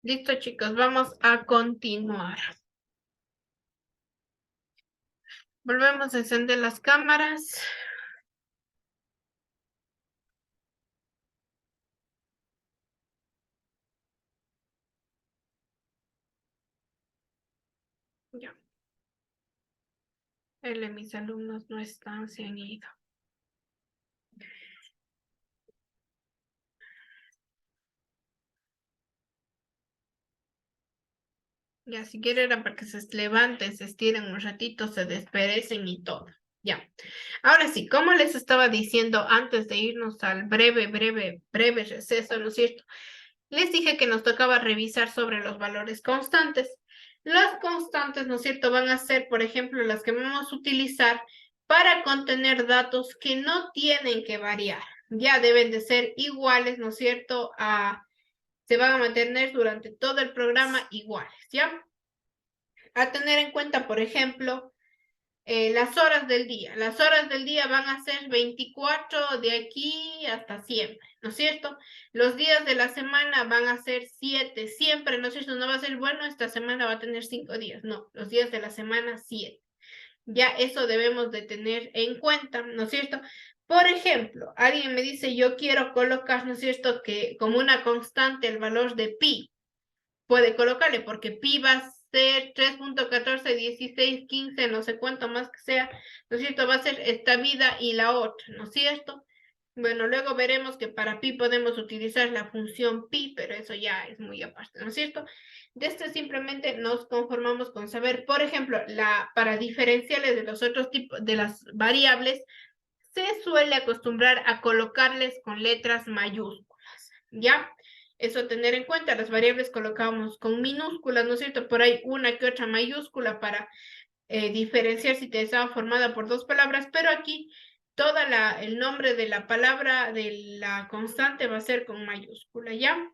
Listo, chicos, vamos a continuar. Volvemos a encender las cámaras. Ya. Mis alumnos no están, se han ido. Ya, si quieren era para que se levanten, se estiren un ratito, se desperecen y todo. Ya. Ahora sí, como les estaba diciendo antes de irnos al breve receso, ¿no es cierto? Les dije que nos tocaba revisar sobre los valores constantes. Las constantes, ¿no es cierto?, van a ser, por ejemplo, las que vamos a utilizar para contener datos que no tienen que variar. Ya deben de ser iguales, ¿no es cierto?, se van a mantener durante todo el programa iguales, ¿ya? A tener en cuenta, por ejemplo, las horas del día. Las horas del día van a ser 24 de aquí hasta siempre, ¿no es cierto? Los días de la semana van a ser 7, siempre, ¿no es cierto? No va a ser, bueno, esta semana va a tener 5 días, no, los días de la semana 7. Ya eso debemos de tener en cuenta, ¿no es cierto? Por ejemplo, alguien me dice, yo quiero colocar, ¿no es cierto?, que como una constante el valor de pi. Puede colocarle, porque pi va a ser 3.141615, no sé cuánto más que sea, ¿no es cierto? Va a ser esta vida y la otra, ¿no es cierto? Bueno, luego veremos que para pi podemos utilizar la función pi, pero eso ya es muy aparte, ¿no es cierto? De esto simplemente nos conformamos con saber, por ejemplo, para diferenciarles de los otros tipos, de las variables, se suele acostumbrar a colocarles con letras mayúsculas, ¿ya? Eso tener en cuenta, las variables colocamos con minúsculas, ¿no es cierto? Por ahí una que otra mayúscula para diferenciar si te estaba formada por dos palabras, pero aquí el nombre de la palabra de la constante va a ser con mayúscula, ¿ya?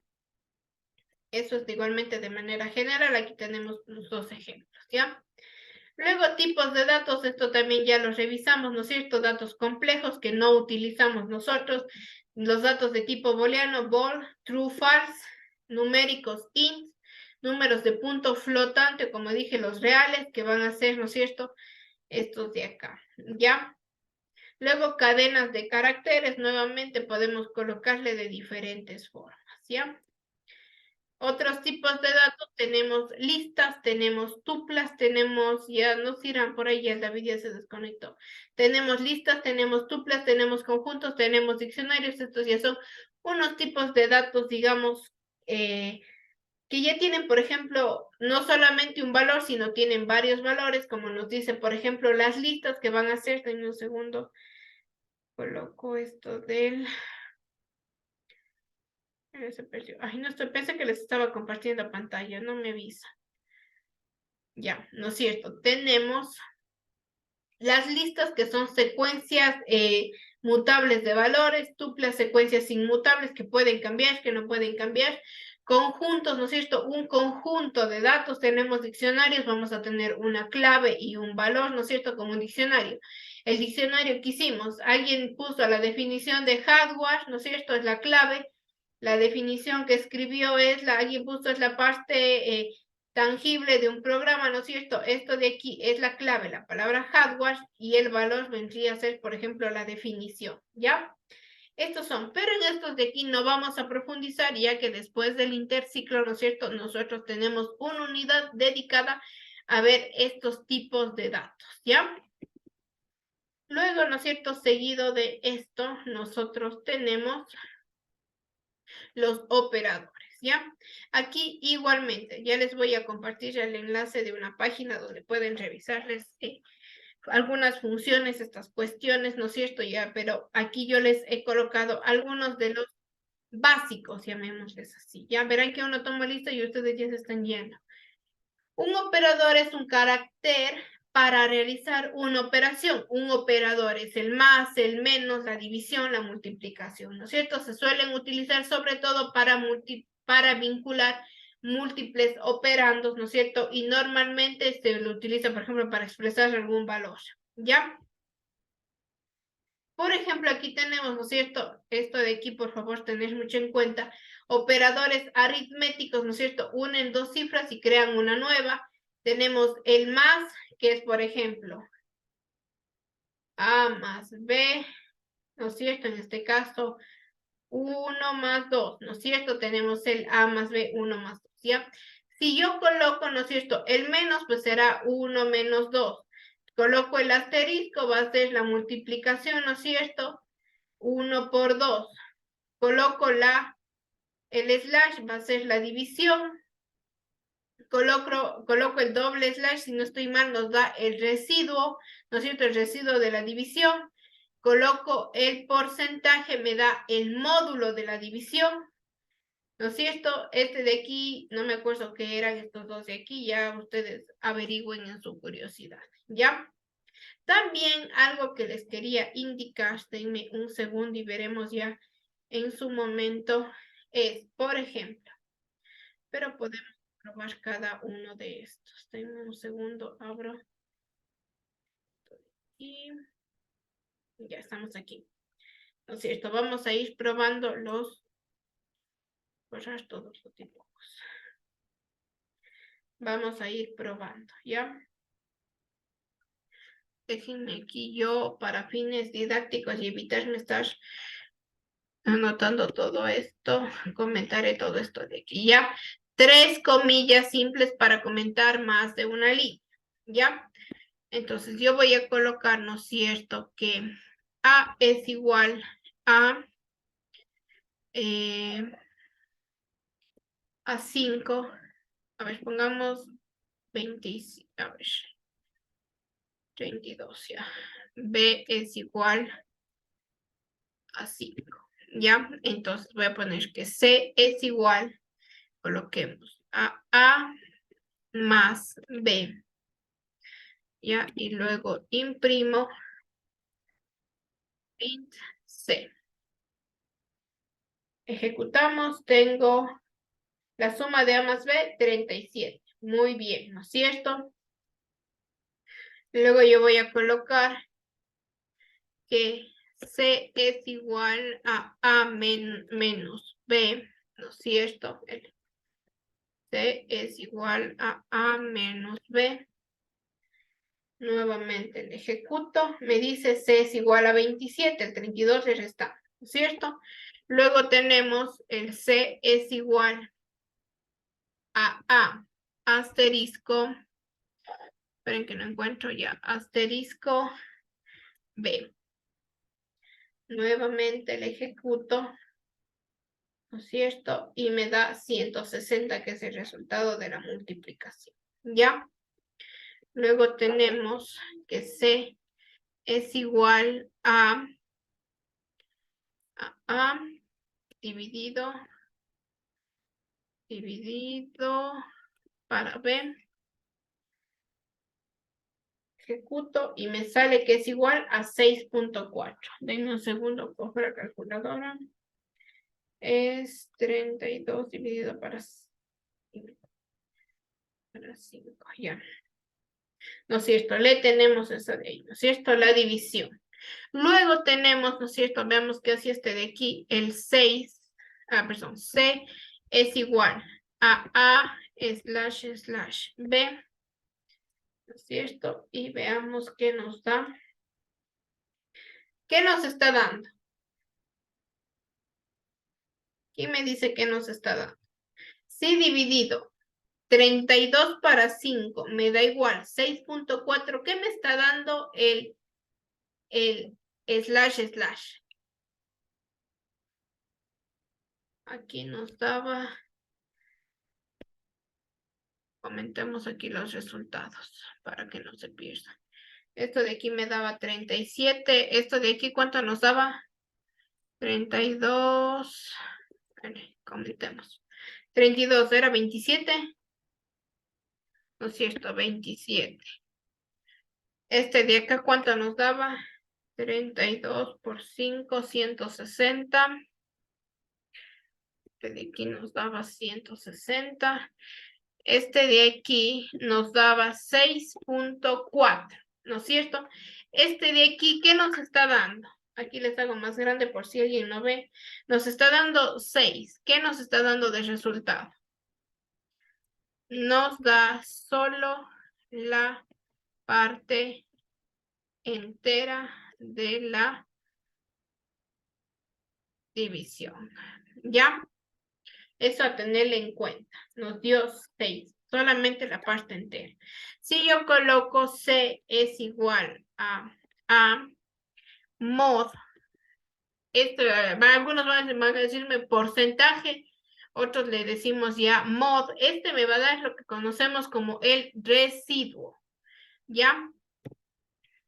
Eso es igualmente de manera general, aquí tenemos los dos ejemplos, ¿ya? Luego, tipos de datos, esto también ya los revisamos, ¿no es cierto? Datos complejos que no utilizamos nosotros, los datos de tipo booleano, bool, true, false, numéricos, int, números de punto flotante, como dije, los reales, que van a ser, ¿no es cierto?, estos de acá, ¿ya? Luego, cadenas de caracteres, nuevamente podemos colocarle de diferentes formas, ¿ya? Otros tipos de datos, tenemos listas, tenemos tuplas, tenemos, ya nos irán por ahí, ya David ya se desconectó. Tenemos listas, tenemos tuplas, tenemos conjuntos, tenemos diccionarios, estos ya son unos tipos de datos, digamos, que ya tienen, por ejemplo, no solamente un valor, sino tienen varios valores, como nos dice, por ejemplo, las listas que van a ser, denme un segundo, coloco esto del... Se perdió. Ay, no estoy, pensé que les estaba compartiendo pantalla, no me avisa. Ya, ¿no es cierto? Tenemos las listas que son secuencias mutables de valores, tuplas, secuencias inmutables que pueden cambiar, que no pueden cambiar. Conjuntos, ¿no es cierto? Un conjunto de datos, tenemos diccionarios, vamos a tener una clave y un valor, ¿no es cierto? Como un diccionario. El diccionario que hicimos, alguien puso la definición de hardware, ¿no es cierto? Es la clave. La definición que escribió alguien puso es la parte tangible de un programa, ¿no es cierto? Esto de aquí es la clave, la palabra hardware, y el valor vendría a ser, por ejemplo, la definición, ¿ya? Estos son, pero en estos de aquí no vamos a profundizar, ya que después del interciclo, ¿no es cierto?, nosotros tenemos una unidad dedicada a ver estos tipos de datos, ¿ya? Luego, ¿no es cierto?, seguido de esto, nosotros tenemos los operadores, ¿ya? Aquí igualmente, ya les voy a compartir el enlace de una página donde pueden revisarles algunas funciones, estas cuestiones, ¿no es cierto? Ya, pero aquí yo les he colocado algunos de los básicos, llamémosles así. Ya verán que uno toma lista y ustedes ya se están yendo. Un operador es un carácter para realizar una operación. Un operador es el más, el menos, la división, la multiplicación, ¿no es cierto? Se suelen utilizar sobre todo para vincular múltiples operandos, ¿no es cierto? Y normalmente se lo utiliza, por ejemplo, para expresar algún valor, ¿ya? Por ejemplo, aquí tenemos, ¿no es cierto? Esto de aquí, por favor, tener mucho en cuenta. Operadores aritméticos, ¿no es cierto? Unen dos cifras y crean una nueva. Tenemos el más, que es, por ejemplo, A más B, ¿no es cierto? En este caso, 1 más 2, ¿no es cierto? Tenemos el A más B, 1 más 2, ¿ya? Si yo coloco, ¿no es cierto? El menos, pues será 1 menos 2. Coloco el asterisco, va a ser la multiplicación, ¿no es cierto? 1 por 2. Coloco el slash, va a ser la división. Coloco el doble slash, si no estoy mal, nos da el residuo, ¿no es cierto? El residuo de la división. Coloco el porcentaje, me da el módulo de la división. ¿No es cierto? Este de aquí, no me acuerdo qué eran estos dos de aquí, ya ustedes averigüen en su curiosidad, ¿ya? También algo que les quería indicar, denme un segundo y veremos ya en su momento, es, por ejemplo, pero podemos probar cada uno de estos. Denme un segundo, abro. Y ya estamos aquí. ¿No es cierto? Vamos a ir probando borrar todos los dibujos. Vamos a ir probando, ¿ya? Déjenme aquí yo, para fines didácticos y evitarme estar anotando todo esto, comentaré todo esto de aquí, ¿ya? 3 comillas simples para comentar más de una línea, ¿ya? Entonces yo voy a colocar, ¿no es cierto?, que A es igual a 5, a ver, pongamos 20, a ver, 32, ya. B es igual a 5, ¿ya? Entonces voy a poner que C es igual, coloquemos, a A más B, ¿ya? Y luego imprimo print C. Ejecutamos, tengo la suma de A más B, 37. Muy bien, ¿no es cierto? Luego yo voy a colocar que C es igual a A menos B, ¿no es cierto? C es igual a A menos B. Nuevamente le ejecuto. Me dice C es igual a 27. El 32 le resta, ¿no es cierto? Luego tenemos el C es igual a A asterisco. Esperen que no encuentro ya. Asterisco B. Nuevamente le ejecuto, ¿no es cierto? Y me da 160, que es el resultado de la multiplicación, ¿ya? Luego tenemos que C es igual a dividido para B. Ejecuto y me sale que es igual a 6.4. Denme un segundo, cojo la calculadora. Es 32 dividido para 5, ya. ¿No es cierto? Le tenemos esa de ahí, ¿no es cierto? La división. Luego tenemos, ¿no es cierto? Veamos que así este de aquí, el 6, perdón, C es igual a A slash B, ¿no es cierto? Y veamos qué nos da. ¿Qué nos está dando? ¿Quién me dice qué nos está dando? Si dividido 32 para 5 me da igual 6.4, ¿qué me está dando el slash? Aquí nos daba, comentemos aquí los resultados para que no se pierdan. Esto de aquí me daba 37, esto de aquí, ¿cuánto nos daba? 32, comentemos. 32 era 27, ¿no es cierto? 27. Este de acá, ¿cuánto nos daba? 32 por 5, 160. Este de aquí nos daba 160. Este de aquí nos daba 6.4, ¿no es cierto? Este de aquí, ¿qué nos está dando? Aquí les hago más grande por si alguien no ve. Nos está dando 6. ¿Qué nos está dando de resultado? Nos da solo la parte entera de la división. ¿Ya? Eso a tenerle en cuenta. Nos dio 6. Solamente la parte entera. Si yo coloco C es igual a mod. Algunos van a decirme porcentaje, otros le decimos ya mod. Me va a dar lo que conocemos como el residuo. ¿Ya?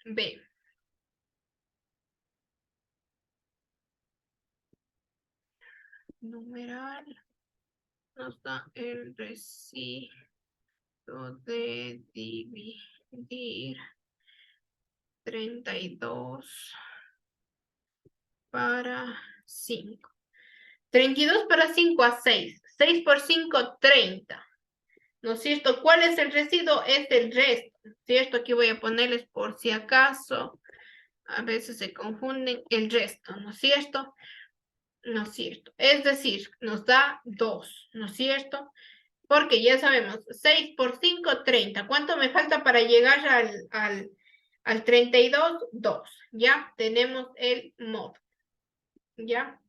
B. Numeral nos da el residuo de dividir 32 para 5. 32 para 5 a 6. 6 por 5, 30. ¿No es cierto? ¿Cuál es el residuo? Es el resto. ¿Cierto? Aquí voy a ponerles por si acaso. A veces se confunden el resto, ¿no es cierto? No es cierto. Es decir, nos da 2, ¿no es cierto? Porque ya sabemos, 6 por 5, 30. ¿Cuánto me falta para llegar al 32? 2. Ya tenemos el mod. ¿Ya?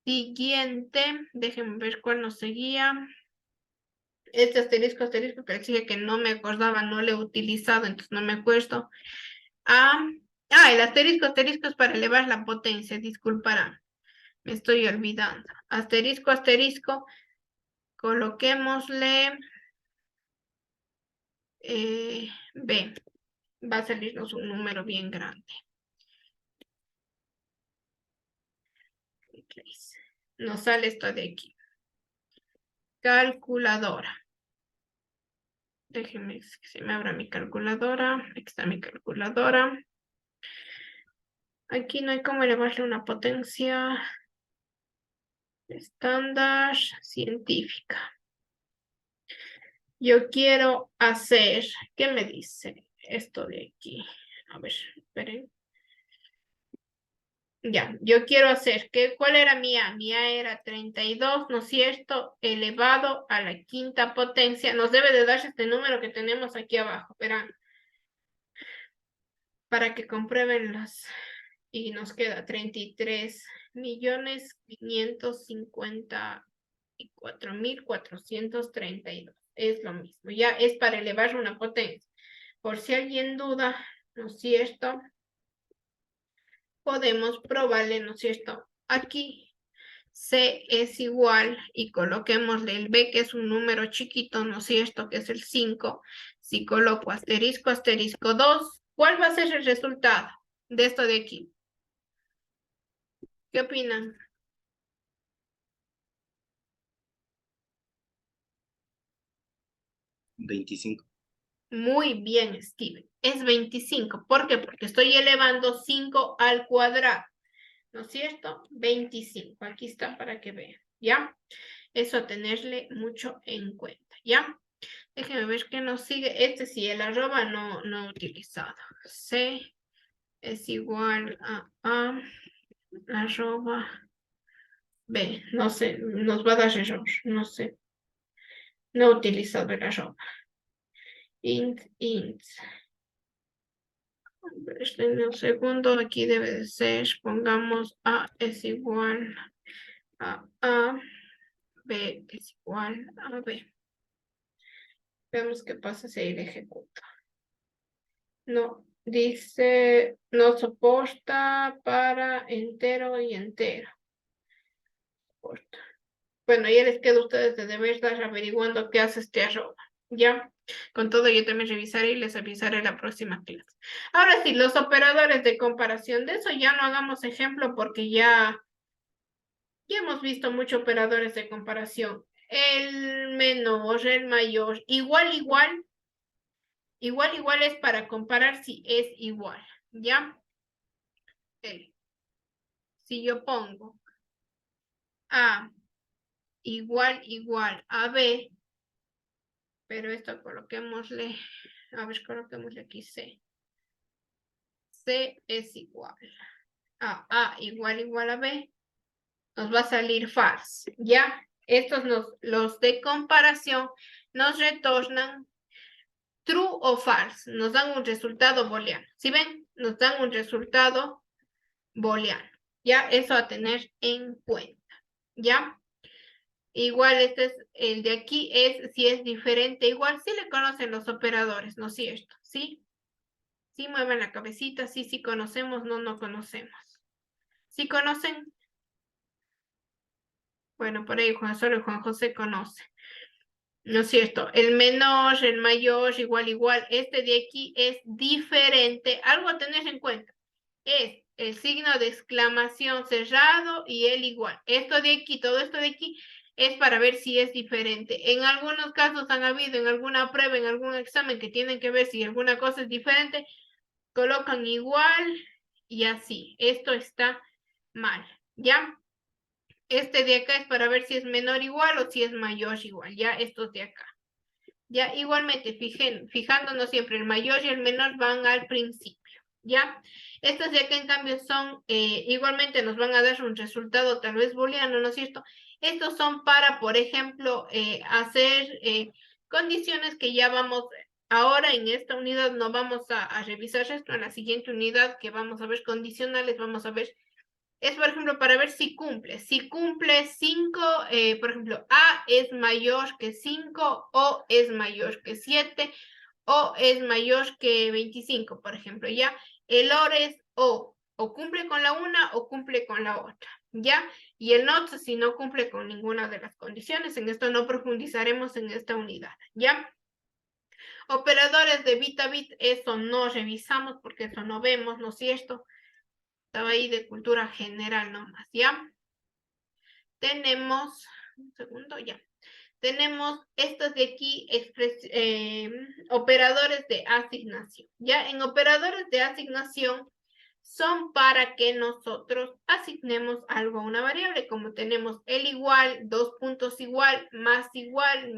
Siguiente. Déjenme ver cuál nos seguía. Este asterisco que exige que no me acordaba, no lo he utilizado, entonces no me acuerdo. El asterisco es para elevar la potencia, disculpará, me estoy olvidando. Asterisco, coloquémosle B. Va a salirnos un número bien grande. Nos sale esto de aquí. Calculadora. Déjenme que se me abra mi calculadora. Aquí está mi calculadora. Aquí no hay cómo elevarle una potencia estándar científica. Yo quiero hacer, ¿qué me dice esto de aquí? A ver, esperen. Ya, yo quiero hacer, ¿cuál era mi A? Mi A era 32, ¿no es cierto? Elevado a la quinta potencia. Nos debe de darse este número que tenemos aquí abajo, verán. Para que comprueben las... Y nos queda 33.554.432. Es lo mismo, ya es para elevar una potencia. Por si alguien duda, ¿no es cierto? Podemos probarle, ¿no es cierto? Aquí C es igual y coloquémosle el B, que es un número chiquito, ¿no es cierto? Que es el 5. Si coloco asterisco, 2, ¿cuál va a ser el resultado de esto de aquí? ¿Qué opinan? 25. Muy bien, Steven. Es 25. ¿Por qué? Porque estoy elevando 5 al cuadrado. ¿No es cierto? 25. Aquí está para que vean. ¿Ya? Eso a tenerle mucho en cuenta. ¿Ya? Déjenme ver qué nos sigue. Este sí, el arroba no he utilizado. C es igual a arroba B. No sé, nos va a dar error. No sé. No he utilizado el arroba. Int. En un segundo, aquí debe de ser, pongamos A es igual a B es igual a B. Veamos qué pasa si ahí le ejecuto. No, dice, no soporta para entero y entero. Soporta. Bueno, ya les queda a ustedes de deber estar averiguando qué hace este arroba. ¿Ya? Con todo yo también revisaré y les avisaré la próxima clase. Ahora sí, los operadores de comparación. De eso ya no hagamos ejemplo porque ya hemos visto muchos operadores de comparación. El menor, el mayor, igual es para comparar si es igual. ¿Ya? Si yo pongo A igual a B, pero esto coloquémosle aquí C. C es igual A igual a B, nos va a salir false, ¿ya? Estos los de comparación nos retornan true o false, nos dan un resultado booleano. ¿Sí ven? Nos dan un resultado booleano, ¿ya? Eso a tener en cuenta, ¿ya? Igual este es el de aquí, es si es diferente, igual sí le conocen los operadores, ¿no es cierto? ¿Sí? Sí mueven la cabecita, sí conocemos, no conocemos. ¿Sí conocen? Bueno, por ahí solo Juan José conoce. ¿No es cierto? El menor, el mayor, igual. Este de aquí es diferente. Algo a tener en cuenta. Es el signo de exclamación cerrado y el igual. Esto de aquí, todo esto de aquí, es para ver si es diferente. En algunos casos han habido en alguna prueba, en algún examen que tienen que ver si alguna cosa es diferente, colocan igual y así. Esto está mal, ¿ya? Este de acá es para ver si es menor igual o si es mayor igual, ya estos de acá. Ya igualmente, fijándonos siempre, el mayor y el menor van al principio, ¿ya? Estos de acá, en cambio, son, igualmente nos van a dar un resultado tal vez booleano, ¿no es cierto? Estos son para, por ejemplo, hacer condiciones que ya vamos, ahora en esta unidad no vamos a revisar esto, en la siguiente unidad que vamos a ver condicionales, vamos a ver es, por ejemplo, para ver si cumple. Si cumple 5, por ejemplo, A es mayor que 5, O es mayor que 7, O es mayor que 25, por ejemplo, ¿ya? El OR es o cumple con la una o cumple con la otra, ¿ya? Y el NOT si no cumple con ninguna de las condiciones. En esto no profundizaremos en esta unidad, ¿ya? Operadores de bit a bit, eso no revisamos porque eso no vemos, ¿no es cierto? Estaba ahí de cultura general nomás, ¿ya? Tenemos, un segundo, ya. Tenemos estos de aquí, operadores de asignación. Ya en operadores de asignación son para que nosotros asignemos algo a una variable, como tenemos el igual, dos puntos igual, más igual,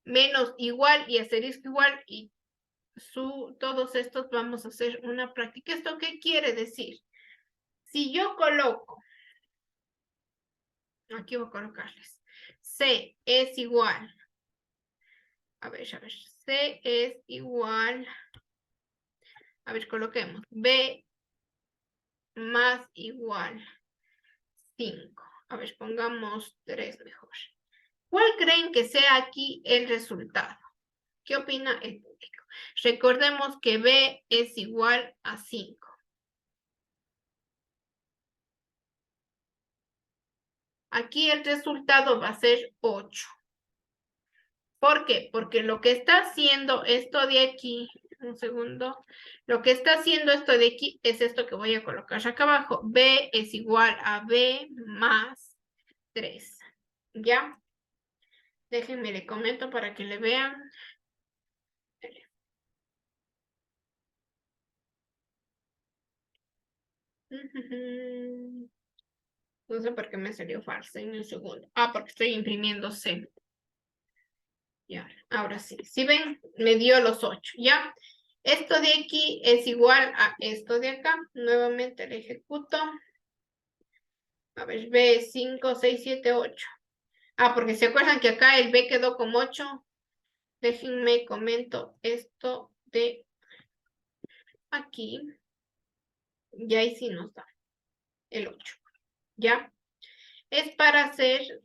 menos igual y asterisco igual, y todos estos vamos a hacer una práctica. ¿Esto qué quiere decir? Si yo coloco, aquí voy a colocarles, C es igual, a ver, C es igual, a ver, coloquemos, B más igual 5, a ver, pongamos 3 mejor. ¿Cuál creen que sea aquí el resultado? ¿Qué opina el público? Recordemos que B es igual a 5. Aquí el resultado va a ser 8. ¿Por qué? Porque lo que está haciendo esto de aquí, un segundo, lo que está haciendo esto de aquí es esto que voy a colocar acá abajo. B es igual a B más 3. ¿Ya? Déjenme le comento para que le vean. No sé por qué me salió falso en un segundo. Ah, porque estoy imprimiendo C. Ya, ahora sí. Si ven, me dio los 8, ¿ya? Esto de aquí es igual a esto de acá. Nuevamente le ejecuto. A ver, B, 5, 6, 7, 8. Ah, porque se acuerdan que acá el B quedó como 8. Déjenme comento esto de aquí. Y ahí sí nos da el 8. ¿Ya? Es para hacer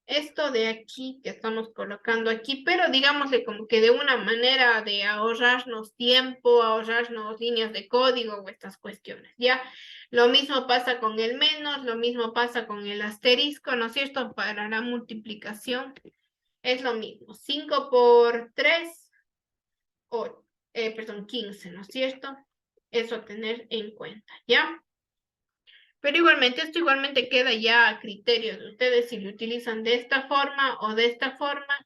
esto de aquí que estamos colocando aquí, pero digámosle como que de una manera de ahorrarnos tiempo, ahorrarnos líneas de código o estas cuestiones, ¿ya? Lo mismo pasa con el menos, lo mismo pasa con el asterisco, ¿no es cierto? Para la multiplicación es lo mismo. 5 por 3, perdón, 15, ¿no es cierto? Eso a tener en cuenta, ¿ya? Pero igualmente, esto igualmente queda ya a criterio de ustedes si lo utilizan de esta forma o de esta forma,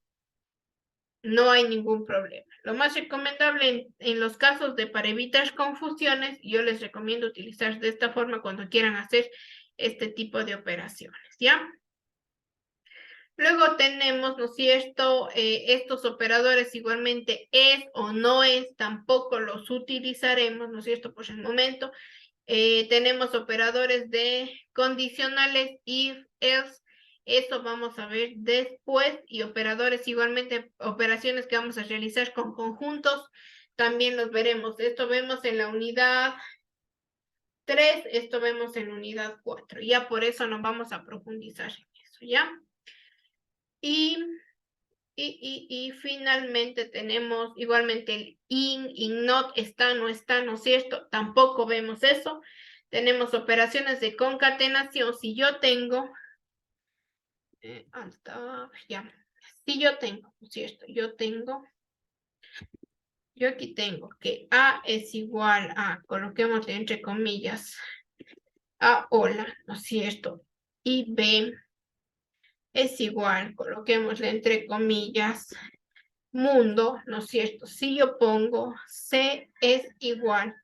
no hay ningún problema. Lo más recomendable en los casos de para evitar confusiones, yo les recomiendo utilizar de esta forma cuando quieran hacer este tipo de operaciones, ¿ya? Luego tenemos, ¿no es cierto? Estos operadores igualmente es o no es, tampoco los utilizaremos, ¿no es cierto? Por el momento. Tenemos operadores de condicionales, if, else, eso vamos a ver después, y operadores igualmente, operaciones que vamos a realizar con conjuntos, también los veremos. Esto vemos en la unidad 3, esto vemos en unidad 4, ya por eso no vamos a profundizar en eso, ¿ya? Y finalmente tenemos igualmente el in, not, está, no está, ¿no es cierto? Tampoco vemos eso. Tenemos operaciones de concatenación. Si yo tengo, ya. Si yo tengo, ¿no es cierto? Yo aquí tengo que A es igual a, coloquemos entre comillas, a hola, ¿no es cierto? Y B es igual, coloquémosle entre comillas, mundo, ¿no es cierto? Si yo pongo C es igual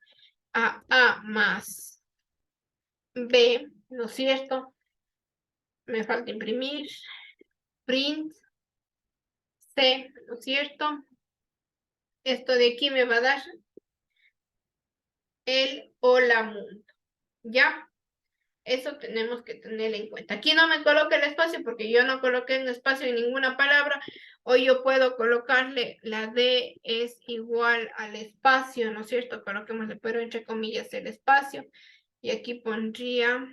a A más B, ¿no es cierto? Me falta imprimir, print C, ¿no es cierto? Esto de aquí me va a dar el hola mundo, ¿ya? Eso tenemos que tener en cuenta. Aquí no me coloque el espacio porque yo no coloqué un espacio en ninguna palabra. O yo puedo colocarle la D es igual al espacio, ¿no es cierto? Coloquémosle, pero entre comillas, el espacio. Y aquí pondría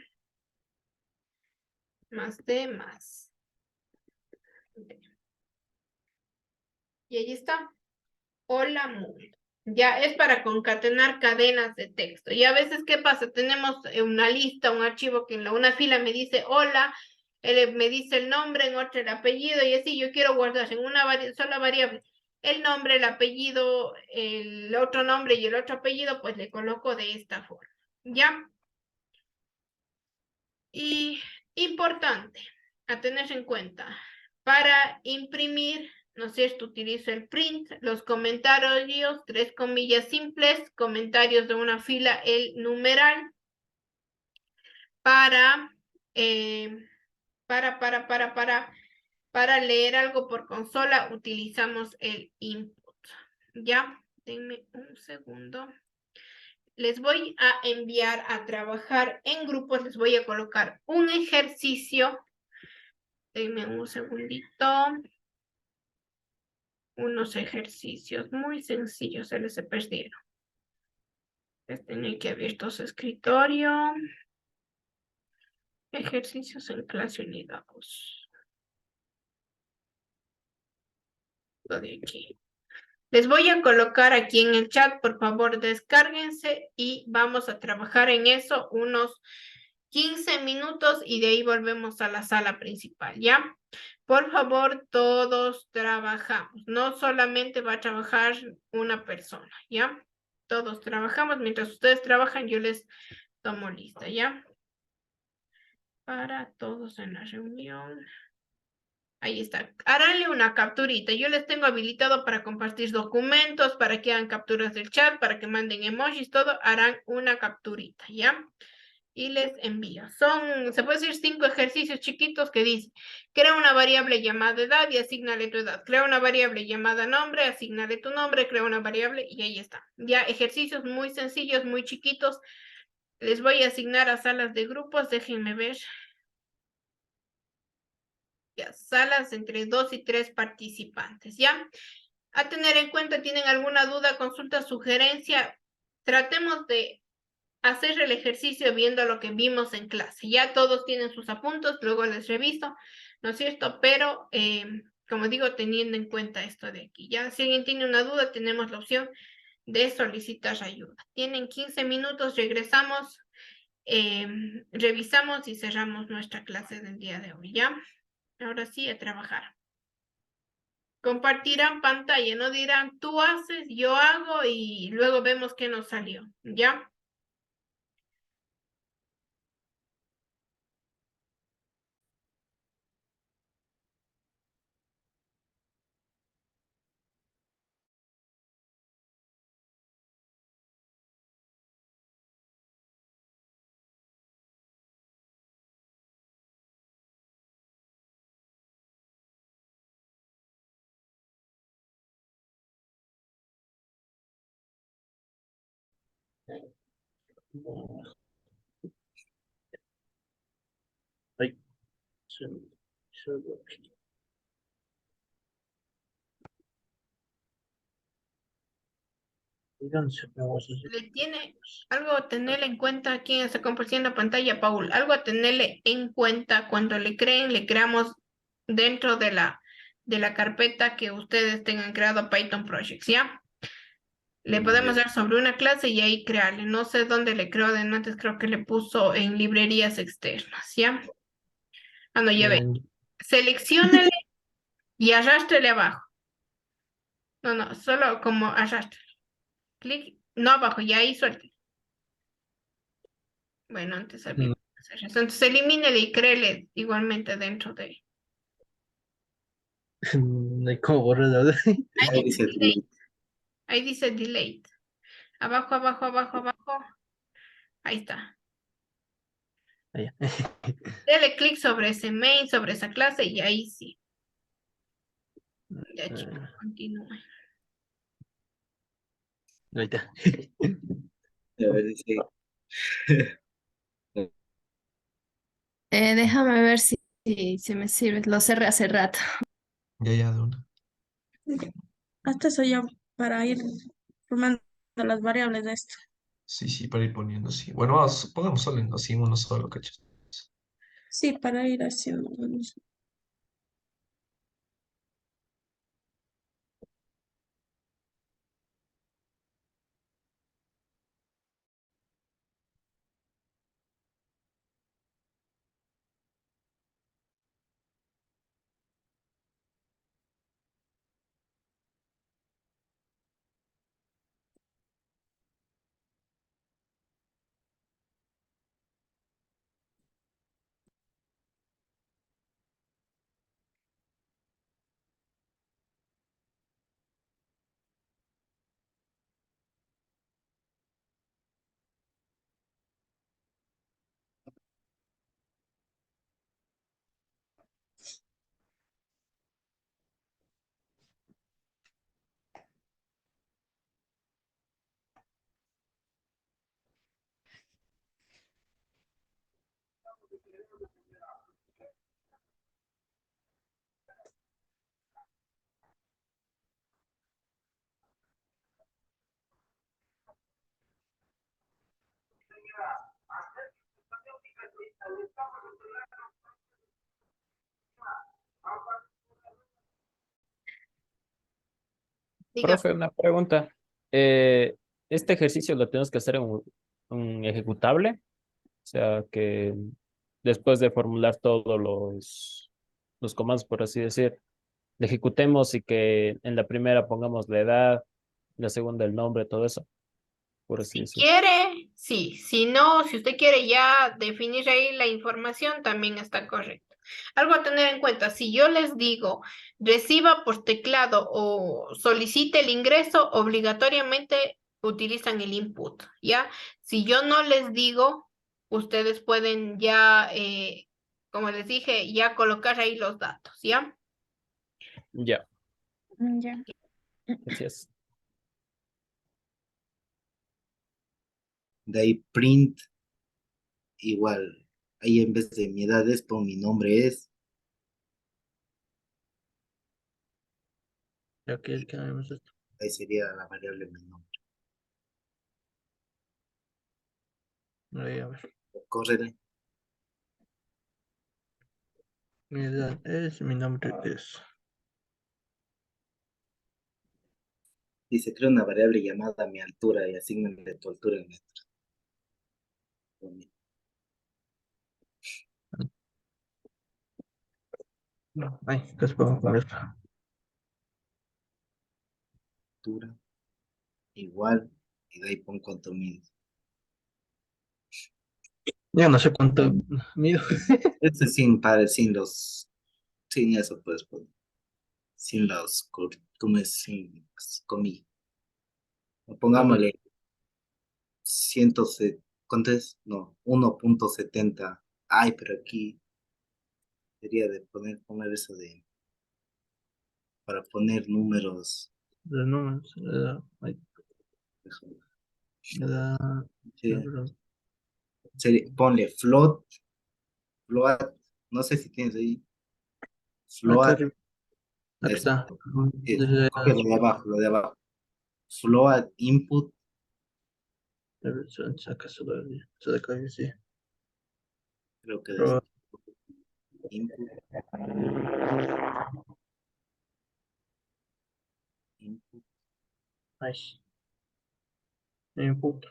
más D más D. Y ahí está. Hola mundo. Ya es para concatenar cadenas de texto. Y a veces, ¿qué pasa? Tenemos una lista, un archivo que en una fila me dice hola, me dice el nombre, en otra el apellido, y así yo quiero guardar en una sola variable el nombre, el apellido, el otro nombre y el otro apellido, pues le coloco de esta forma. ¿Ya? Y importante a tener en cuenta, para imprimir, ¿no es cierto? Utilizo el print, los comentarios, 3 comillas simples, comentarios de una fila, el numeral, para, para leer algo por consola, utilizamos el input. Ya, denme un segundo. Les voy a enviar a trabajar en grupos, les voy a colocar un ejercicio. Denme un segundito. Unos ejercicios muy sencillos se les perdieron. Tienen que abrir su escritorio. Ejercicios en clase unidad 2. Lo de aquí. Les voy a colocar aquí en el chat, por favor, descárguense y vamos a trabajar en eso unos 15 minutos y de ahí volvemos a la sala principal, ¿ya? Por favor, todos trabajamos. No solamente va a trabajar una persona, ¿ya? Todos trabajamos. Mientras ustedes trabajan, yo les tomo lista, ¿ya? Para todos en la reunión. Ahí está. Háganle una capturita. Yo les tengo habilitado para compartir documentos, para que hagan capturas del chat, para que manden emojis, todo. Harán una capturita, ¿ya? Y les envío. Se puede decir 5 ejercicios chiquitos que dice, crea una variable llamada edad y asignale tu edad. Crea una variable llamada nombre, asignale tu nombre, crea una variable y ahí está. Ya ejercicios muy sencillos, muy chiquitos. Les voy a asignar a salas de grupos. Déjenme ver. Ya, salas entre 2 y 3 participantes, ¿ya? A tener en cuenta, ¿tienen alguna duda, consulta, sugerencia? Tratemos de hacer el ejercicio viendo lo que vimos en clase. Ya todos tienen sus apuntes, luego les reviso, ¿no es cierto? Pero, como digo, teniendo en cuenta esto de aquí. Ya, si alguien tiene una duda, tenemos la opción de solicitar ayuda. Tienen 15 minutos, regresamos, revisamos y cerramos nuestra clase del día de hoy, ¿ya? Ahora sí, a trabajar. Compartirán pantalla, no dirán tú haces, yo hago y luego vemos qué nos salió, ¿ya? Ay, se- díganse, vamos a hacer. Le tiene algo a tenerle en cuenta aquí en esta compartiendo pantalla, Paul. Algo a tenerle en cuenta cuando le creen, le creamos dentro de la carpeta que ustedes tengan creado Python Projects, ¿ya? Le podemos dar sobre una clase y ahí crearle. No sé dónde le creo de antes, creo que le puso en librerías externas, ¿ya? Ah, no, ya ve. Selecciónele y arrástrele abajo. No, no, solo como arrastre. Clic, no abajo, y ahí suelte. Bueno, antes había Mm, que hacer eso. Entonces elimínele y créele igualmente dentro de. no hay cómo borrar, ¿verdad? Ahí Ahí dice dice delete. delete. Ahí dice delete. Abajo, abajo, abajo, abajo. Ahí está. Ah, ya. Dele clic sobre ese main, sobre esa clase y ahí sí. Ya, chicos, Ah, continúe. ahí está. A ver, dice. Déjame ver si se me sirve. Lo cerré hace rato. Ya, de una. Hasta eso ya para ir formando las variables de esto. Sí, para ir poniendo así. Bueno, vamos, pongamos solo en así uno solo, ¿cachai? Sí, para ir haciendo. Diga, Profe, una pregunta. Eh, ¿Este ejercicio lo tenemos que hacer en un ejecutable? O sea, que después de formular todos los comandos, por así decir, le ejecutemos y que en la primera pongamos la edad, en la segunda el nombre, todo eso, por así si decir. quiere, sí. Si no, si usted quiere ya definir ahí la información, también está correcto. Algo a tener en cuenta, si yo les digo reciba por teclado o solicite el ingreso, obligatoriamente utilizan el input, ¿ya? Si yo no les digo, ustedes pueden ya, como les dije, ya colocar ahí los datos, ¿ya? Ya, Ya. gracias. De ahí print igual. Ahí en vez de mi edad es, pon mi nombre es. Ya que hagamos esto. Ahí sería la variable mi nombre. Ahí, a ver. Córrele. Mi edad es, mi nombre es. Dice, crea una variable llamada mi altura y asignale tu altura en metros. No, ay, ¿qué se puedo poner? Altura igual. Y de ahí pon cuánto mides. Ya no sé cuánto mido. Este sin, sin los. Sin eso puedes poner. Sin los. ¿Cómo es? Sin comillas. Pongámosle 100, ¿cuánto es? No, 1.70. Ay, pero aquí sería de poner eso de, para poner números. De números. Ay, Me da. Sí. Pero- Ponle float, no sé si tienes ahí, Acá float, arriba. Acá eso, está. coge lo de abajo, lo de abajo, float input, Acá se de acá, sí. creo que es Pero, input, input, ay, input.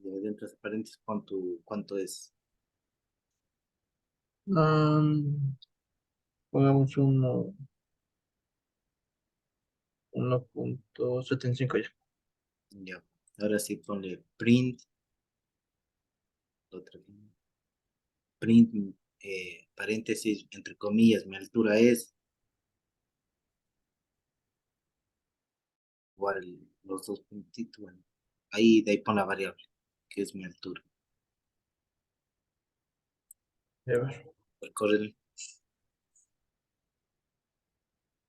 y dentro de paréntesis pon cuánto es, Pongamos 1.75 ya. ya, ahora sí ponle print, otra vez, print, paréntesis, entre comillas, mi altura es, igual los dos puntitos, bueno, ahí de ahí pon la variable, que es mi altura, A ver. recorre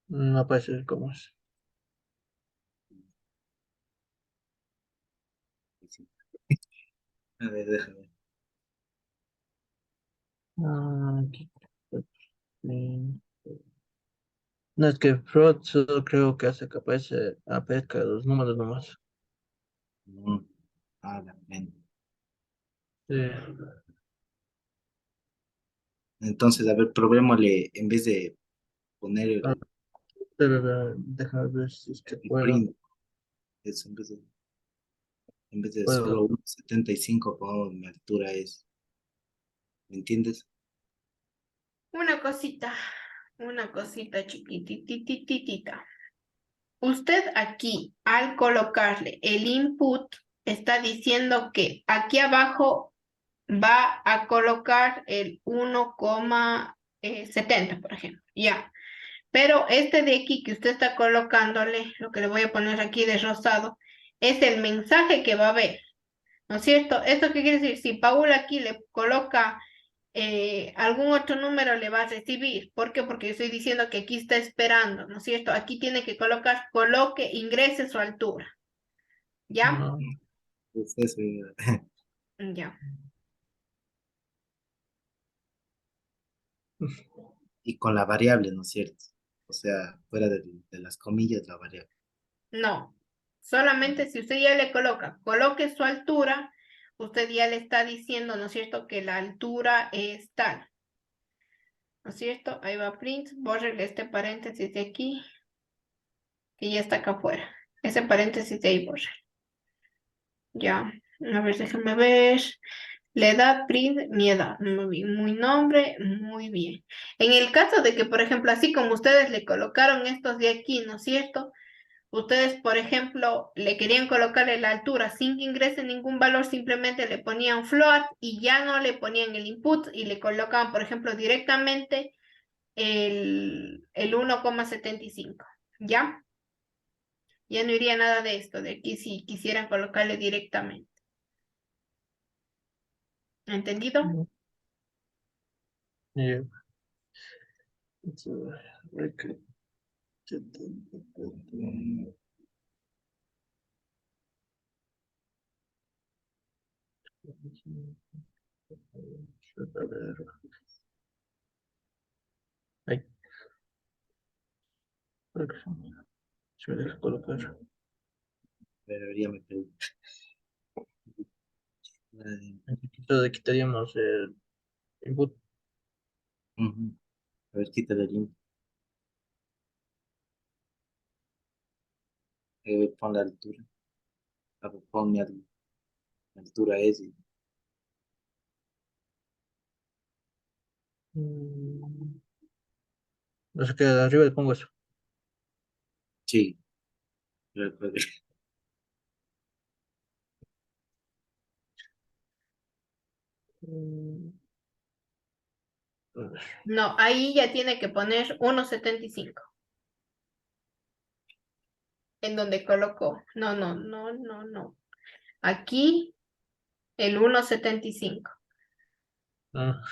No aparece cómo es. a ver, déjame. Aquí. mm, No, es que Fraud solo creo que hace que aparezca los números nomás. Mm, la pena. Sí. Entonces, a ver, probémosle, en vez de poner Ah, déjame ver si es que el puedo. print, eso, en vez de Puedo. solo 1.75, pongamos mi altura es, ¿me entiendes? Una cosita chiquititititita. Usted aquí, al colocarle el input, está diciendo que aquí abajo va a colocar el 1,70, por ejemplo. Ya. Pero este de aquí que usted está colocándole, lo que le voy a poner aquí de rosado, es el mensaje que va a ver, ¿no es cierto? ¿Esto qué quiere decir? Si Paula aquí le coloca algún otro número, le va a recibir. ¿Por qué? Porque yo estoy diciendo que aquí está esperando, ¿no es cierto? Aquí tiene que colocar, coloque, ingrese su altura. ¿Ya? No, Pues eso, Ya. y con la variable, ¿no es cierto? O sea, fuera de las comillas, la variable. No. Solamente si usted ya le coloca, coloque su altura, usted ya le está diciendo, ¿no es cierto?, que la altura es tal. ¿No es cierto? Ahí va print, bórrele este paréntesis de aquí, que ya está acá afuera. Ese paréntesis de ahí borre. Ya, a ver, déjame ver. La edad, print, mi edad. Muy bien, muy nombre, muy bien. En el caso de que, por ejemplo, así como ustedes le colocaron estos de aquí, ¿no es cierto? Ustedes, por ejemplo, le querían colocarle la altura sin que ingrese ningún valor, simplemente le ponían float y ya no le ponían el input y le colocaban, por ejemplo, directamente el 1,75, ¿ya? Ya no iría nada de esto, de aquí si quisieran colocarle directamente. ¿Entendido? no. Y, rec- a ver, ahí, si me deja colocar. Pero debería meter. Entonces quitaríamos el input. Ujú. A ver, quítale el link. Pon la altura. A ver, pon mi altura es. No sé qué, de arriba le pongo eso. Sí, recuerde. Mm, a ver. No, ahí ya tiene que poner 1,75 en donde colocó. No, no, no, no, no. Aquí el 1,75, Ah,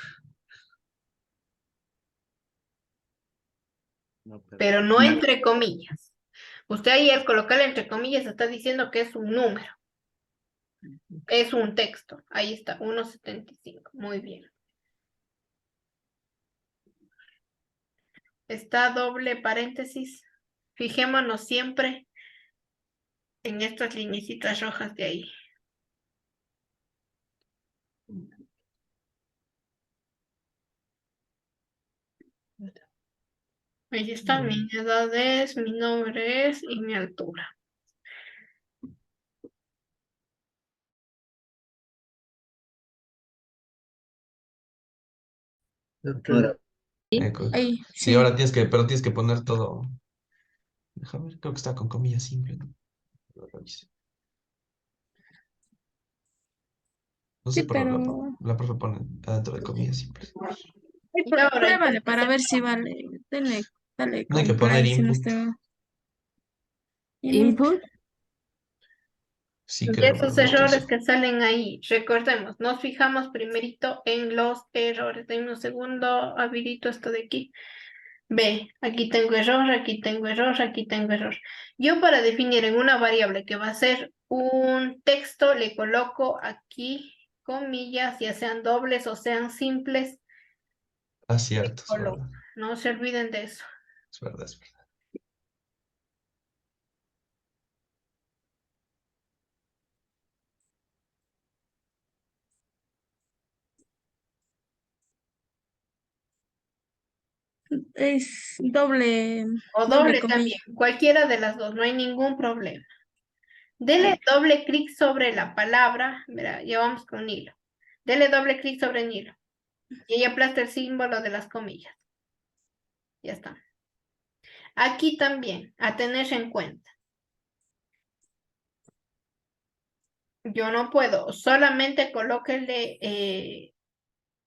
No, pero no entre comillas. Usted ahí al colocarle entre comillas está diciendo que es un número. Es un texto. Ahí está, 1.75. Muy bien. Está doble paréntesis. Fijémonos siempre en estas lineecitas rojas de ahí. Ahí está, mi edad es, mi nombre es y mi altura. Ahora, Ahí, Sí, sí. ahora pero tienes que poner todo. Déjame ver, creo que está con comillas simples, ¿no? Lo reviso. No sé, Sí, pero pero la profe pone adentro de comillas simples. Y ahora pruébale para ver empecemos. si vale. Dale No hay que como por poner ahí si no input. está. Input. Sí, De creo, pero esos no estoy errores seguro. que salen ahí, recordemos, nos fijamos primerito en los errores. En un segundo, habilito esto de aquí. Ve, aquí tengo error, aquí tengo error, aquí tengo error. Yo para definir en una variable que va a ser un texto, le coloco aquí comillas, ya sean dobles o sean simples, Ah, cierto, es coloco. verdad. No se olviden de eso. Es verdad, es verdad. Es doble, O doble doble comilla. también, cualquiera de las dos, no hay ningún problema. Dele doble clic sobre la palabra, mira, ya vamos con hilo. Dele doble clic sobre el hilo y ahí aplasta el símbolo de las comillas. Ya está. Aquí también, a tener en cuenta. Yo no puedo, solamente colóquele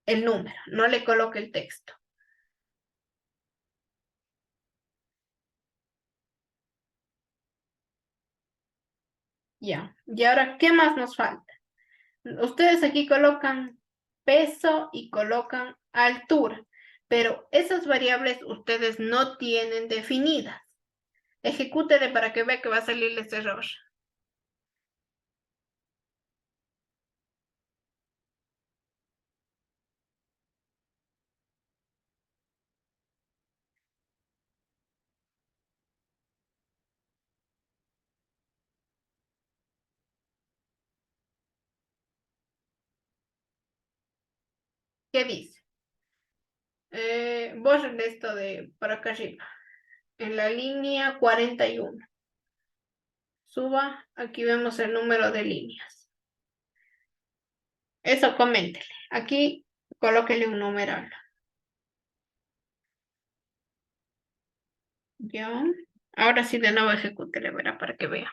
el número, no le coloque el texto. Ya, y ahora, ¿qué más nos falta? Ustedes aquí colocan peso y colocan altura, pero esas variables ustedes no tienen definidas. Ejecútele para que vea que va a salir este error. ¿Qué dice? Borren esto de por acá arriba. En la línea 41. Suba, aquí vemos el número de líneas. Eso coméntele. Aquí colóquele un numeral. Ya. Ahora sí de nuevo ejecútele, verá, para que vea.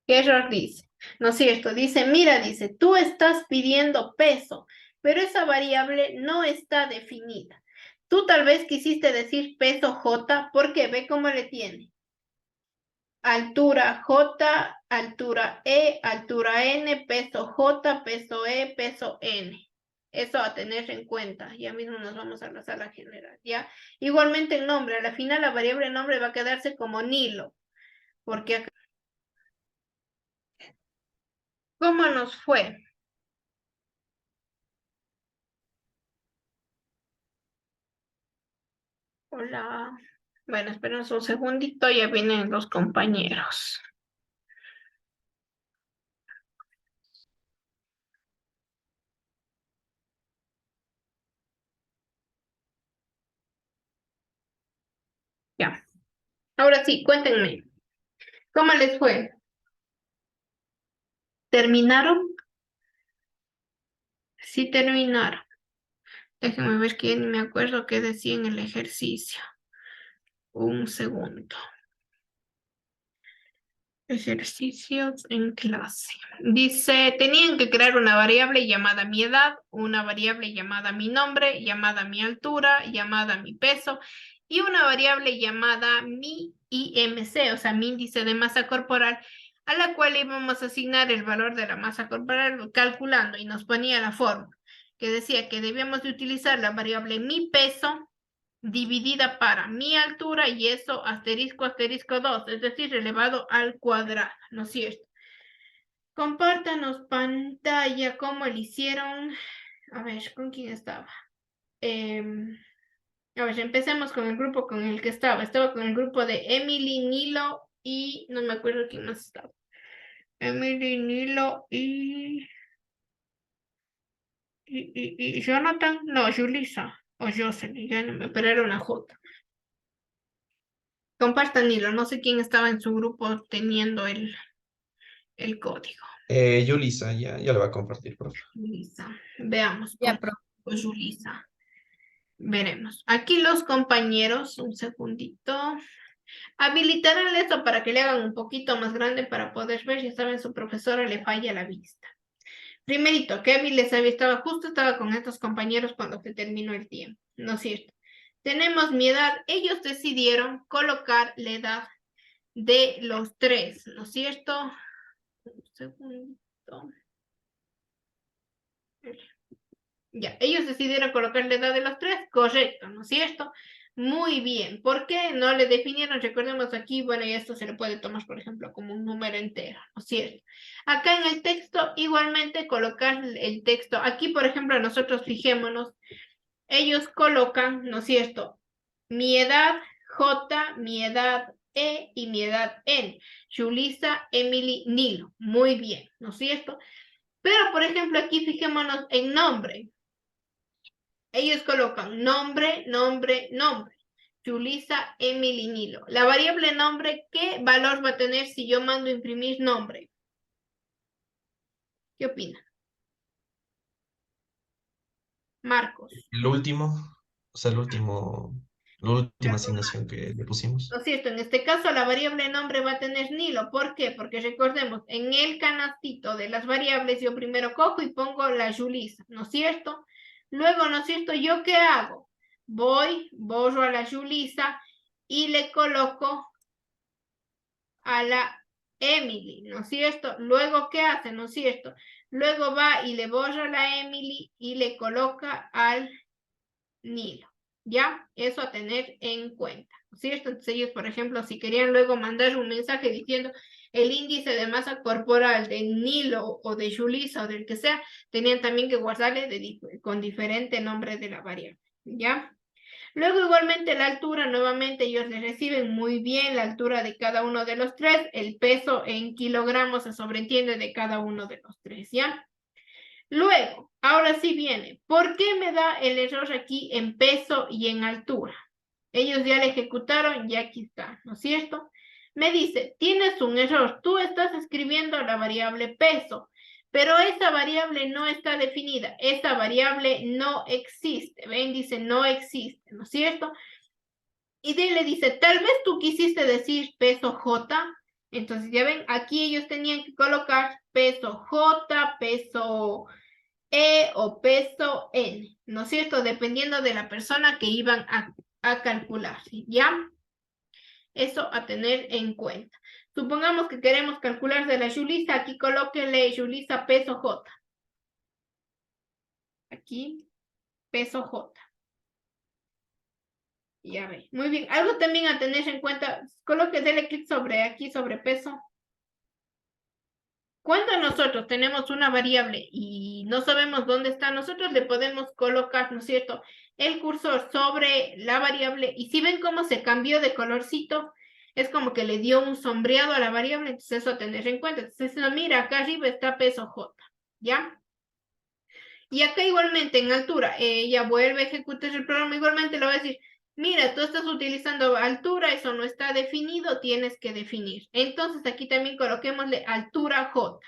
¿Qué error dice? No es cierto, dice, mira, dice, tú estás pidiendo peso, pero esa variable no está definida. Tú tal vez quisiste decir peso J, porque ve cómo le tiene. Altura J, altura E, altura N, peso J, peso E, peso N. Eso a tener en cuenta. Ya mismo nos vamos a la sala general, ¿ya? Igualmente el nombre, a la final la variable nombre va a quedarse como Nilo, porque acá... ¿Cómo nos fue? Hola. Bueno, espérenos un segundito, ya vienen los compañeros. Ya. Ahora sí, cuéntenme. ¿Cómo les fue? ¿Terminaron? Sí, terminaron. Déjenme ver quién me acuerdo qué decía en el ejercicio. Un segundo. Ejercicios en clase. Dice, tenían que crear una variable llamada mi edad, una variable llamada mi nombre, llamada mi altura, llamada mi peso y una variable llamada mi IMC, o sea, mi índice de masa corporal, a la cual íbamos a asignar el valor de la masa corporal calculando y nos ponía la fórmula. que decía que debíamos de utilizar la variable mi peso dividida para mi altura y eso asterisco asterisco 2, es decir, elevado al cuadrado, ¿no es cierto? Compártanos pantalla, cómo le hicieron. A ver, ¿con quién estaba? A ver, empecemos con el grupo con el que estaba. Estaba con el grupo de Emily, Nilo y no me acuerdo quién más estaba. Emily, Nilo y Jonathan, no, Julissa o Jocelyn, ya no me, pero era una J. Compartan Nilo, no sé quién estaba en su grupo teniendo el código. Yulisa, ya lo va a compartir, profe. Julissa, veamos Ya, cómo pro. fue Julissa. Veremos. Aquí los compañeros, un segundito. Habilitarán esto para que le hagan un poquito más grande para poder ver. Ya saben, su profesora le falla la vista. Primerito, Kevin les había estaba justo estaba con estos compañeros cuando se terminó el tiempo, ¿no es cierto? Tenemos mi edad. Ellos decidieron colocar la edad de los tres, ¿no es cierto? Un segundito. Ya, ellos decidieron colocar la edad de los tres, correcto, ¿no es cierto? Muy bien. ¿Por qué no le definieron? Recordemos aquí, bueno, y esto se le puede tomar, por ejemplo, como un número entero, ¿no es cierto? Acá en el texto, igualmente colocar el texto. Aquí, por ejemplo, nosotros fijémonos, ellos colocan, ¿no es cierto? Mi edad J, mi edad E y mi edad N. Julissa, Emily, Nilo. Muy bien, ¿no es cierto? Pero, por ejemplo, aquí fijémonos en nombre. Ellos colocan nombre, nombre, nombre. Julissa, Emily, Nilo. La variable nombre, ¿qué valor va a tener si yo mando imprimir nombre? ¿Qué opina? Marcos. El último, o sea, la última Ya, asignación que le pusimos. ¿no es cierto? En este caso la variable nombre va a tener Nilo. ¿Por qué? Porque recordemos, en el canastito de las variables yo primero cojo y pongo la Julissa, ¿no es cierto? Luego, ¿no es cierto? ¿Yo qué hago? Voy, borro a la Julissa y le coloco a la Emily, ¿no es cierto? Luego, ¿qué hace? ¿No es cierto? Luego va y le borra a la Emily y le coloca al Nilo. ¿Ya? Eso a tener en cuenta, ¿no es cierto? Entonces ellos, por ejemplo, si querían luego mandar un mensaje diciendo el índice de masa corporal de Nilo o de Julissa o del que sea, tenían también que guardarle con diferente nombre de la variable, ¿ya? Luego igualmente la altura, nuevamente ellos le reciben muy bien la altura de cada uno de los tres, el peso en kilogramos se sobreentiende de cada uno de los tres, ¿ya? Luego, ahora sí viene, ¿por qué me da el error aquí en peso y en altura? Ellos ya le ejecutaron y aquí está, ¿no es cierto? Me dice, tienes un error, tú estás escribiendo la variable peso, pero esa variable no está definida, esa variable no existe, ven, dice no existe, ¿no es cierto? Y de ahí le dice, tal vez tú quisiste decir peso J, entonces ya ven, aquí ellos tenían que colocar peso J, peso E o peso N, ¿no es cierto? Dependiendo de la persona que iban a calcular, ¿ya? Eso a tener en cuenta. Supongamos que queremos calcular de la Julissa, aquí colóquenle Julissa peso J. Aquí, peso J. Ya ve. Muy bien. Algo también a tener en cuenta, dele clic sobre aquí, sobre peso. Cuando nosotros tenemos una variable y no sabemos dónde está, nosotros le podemos colocar, ¿no es cierto?, el cursor sobre la variable y si ven cómo se cambió de colorcito, es como que le dio un sombreado a la variable, entonces eso a tener en cuenta. Entonces, no, mira, acá arriba está peso J, ¿ya? Y acá igualmente en altura, ella vuelve a ejecutar el programa, igualmente le va a decir, mira, tú estás utilizando altura, eso no está definido, tienes que definir. Entonces aquí también coloquémosle altura J.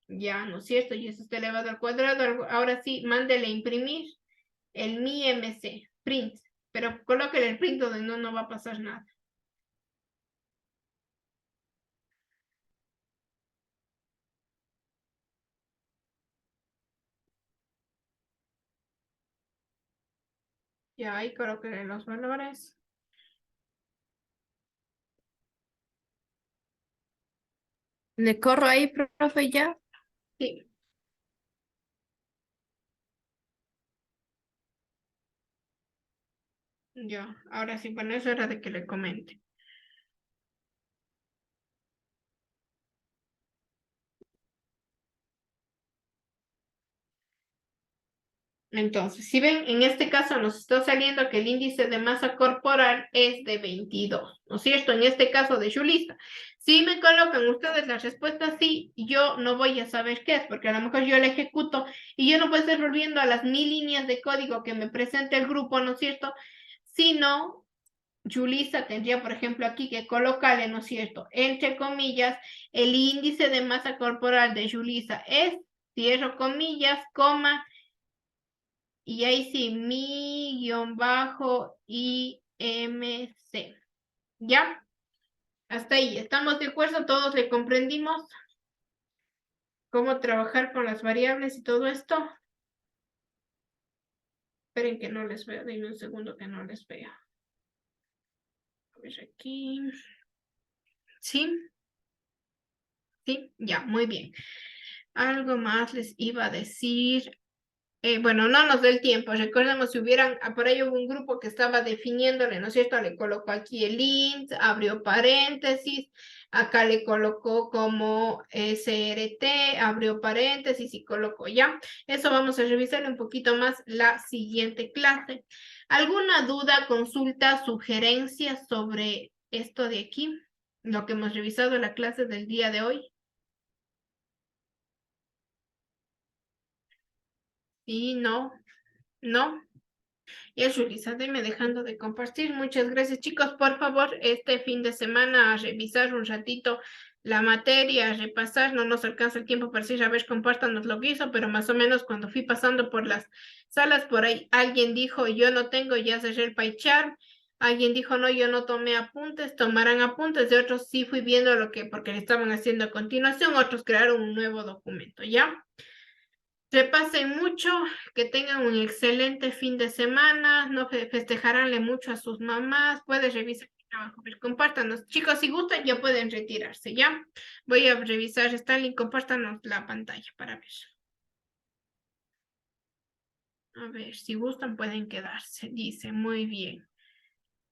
Ya, ¿no es cierto? Y eso está elevado al cuadrado. Ahora sí, mándele a imprimir el mi MC, print. Pero colóquele el print donde no va a pasar nada. Ya ahí colóquele los valores. Le corro ahí, profe, ya. Sí. Ya, ahora sí, bueno, eso era de que le comente. Entonces, si ven, en este caso nos está saliendo que el índice de masa corporal es de 22, ¿no es cierto? En este caso de Julissa. Si me colocan ustedes la respuesta sí, yo no voy a saber qué es, porque a lo mejor yo la ejecuto y yo no puedo estar volviendo a las 1000 líneas de código que me presenta el grupo, ¿no es cierto? Sino, Julissa tendría, por ejemplo, aquí que colocarle, ¿no es cierto? Entre comillas, el índice de masa corporal de Julissa es, cierro comillas, coma, y ahí sí, mi guión bajo IMC. ¿Ya? Hasta ahí. ¿Estamos de acuerdo? ¿Todos le comprendimos? ¿Cómo trabajar con las variables y todo esto? Esperen que no les veo. Dime un segundo que no les veo. A ver aquí. ¿Sí? Sí, ya, muy bien. Algo más les iba a decir. Bueno, no nos dé el tiempo. Recordemos si hubieran, por ahí hubo un grupo que estaba definiéndole, ¿no es cierto? Le colocó aquí el int, abrió paréntesis, acá le colocó como SRT, abrió paréntesis y colocó ya. Eso vamos a revisar un poquito más la siguiente clase. ¿Alguna duda, consulta, sugerencia sobre esto de aquí? Lo que hemos revisado en la clase del día de hoy. Sí, no, no. Y es Julissa, me dejando de compartir. Muchas gracias, chicos. Por favor, este fin de semana a revisar un ratito la materia, a repasar. No nos alcanza el tiempo para decir, a ver, compártanos lo que hizo, pero más o menos cuando fui pasando por las salas, por ahí alguien dijo, yo no tengo, ya cerré el PyCharm. Alguien dijo, no, yo no tomé apuntes, tomarán apuntes. De otros sí fui viendo lo que, porque le estaban haciendo a continuación. Otros crearon un nuevo documento, ¿ya? Repasen mucho, que tengan un excelente fin de semana, no festejaránle mucho a sus mamás, pueden revisar el trabajo, pero compártanos. Chicos, si gustan ya pueden retirarse, ¿ya? Voy a revisar Stanley, compártanos la pantalla para ver. A ver, si gustan pueden quedarse, dice, muy bien.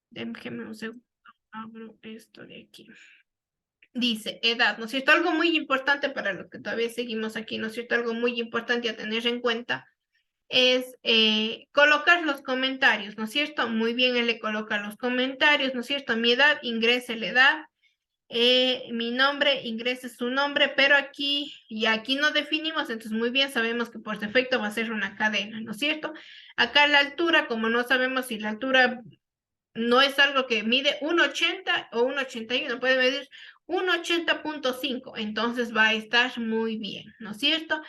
Déjenme un segundo, abro esto de aquí. Dice, edad, ¿no es cierto? Algo muy importante para los que todavía seguimos aquí, ¿no es cierto? Algo muy importante a tener en cuenta es colocar los comentarios, ¿no es cierto? Muy bien, él le coloca los comentarios, ¿no es cierto? Mi edad, ingrese la edad, mi nombre, ingrese su nombre, pero aquí, y aquí no definimos, entonces muy bien, sabemos que por defecto va a ser una cadena, ¿no es cierto? Acá la altura, como no sabemos si la altura no es algo que mide 1,80 o 1,81, puede medir 1,80.5, entonces va a estar muy bien, ¿no es cierto?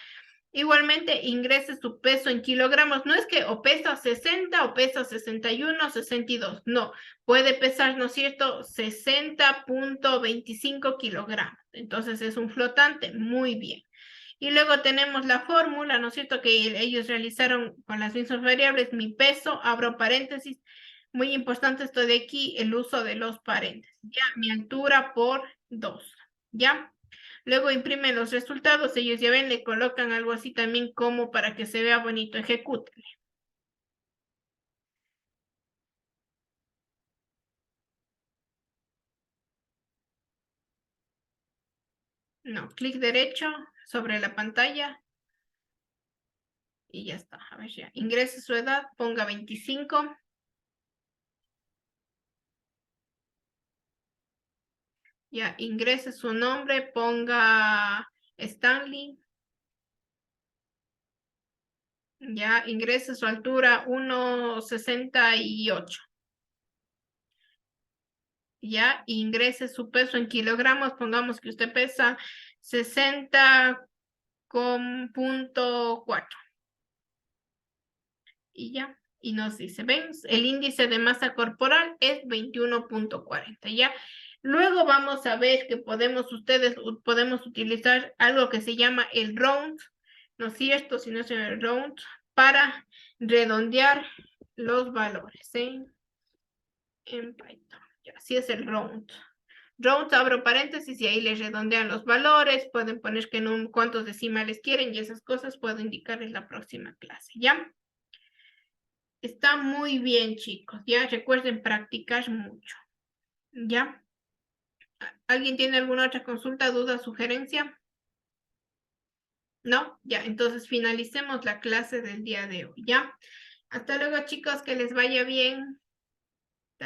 Igualmente ingrese su peso en kilogramos. No es que o pesa 60 o pesa 61, 62. No, puede pesar, ¿no es cierto?, 60.25 kilogramos. Entonces es un flotante, muy bien. Y luego tenemos la fórmula, ¿no es cierto?, que ellos realizaron con las mismas variables. Mi peso, abro paréntesis. Muy importante esto de aquí, el uso de los paréntesis. Ya, mi altura por 2. ¿Ya? Luego imprimen los resultados, ellos ya ven, le colocan algo así también como para que se vea bonito, ejecútenle. No, clic derecho sobre la pantalla y ya está. A ver, ya. Ingrese su edad, ponga 25. Ya, ingrese su nombre, ponga Stanley. Ya, ingrese su altura 1,68. Ya, ingrese su peso en kilogramos, pongamos que usted pesa 60,4. Y ya, y nos dice, ven, el índice de masa corporal es 21.40, ya. Luego vamos a ver que ustedes podemos utilizar algo que se llama el round, ¿no es cierto? Si no es el round, para redondear los valores, en Python. Ya, así es el round. Round, abro paréntesis y ahí les redondean los valores, pueden poner que cuántos decimales quieren y esas cosas puedo indicarles la próxima clase, ¿ya? Está muy bien, chicos. Ya recuerden practicar mucho. ¿Ya? ¿Alguien tiene alguna otra consulta, duda, sugerencia? ¿No? Ya, entonces finalicemos la clase del día de hoy, ¿ya? Hasta luego, chicos, que les vaya bien.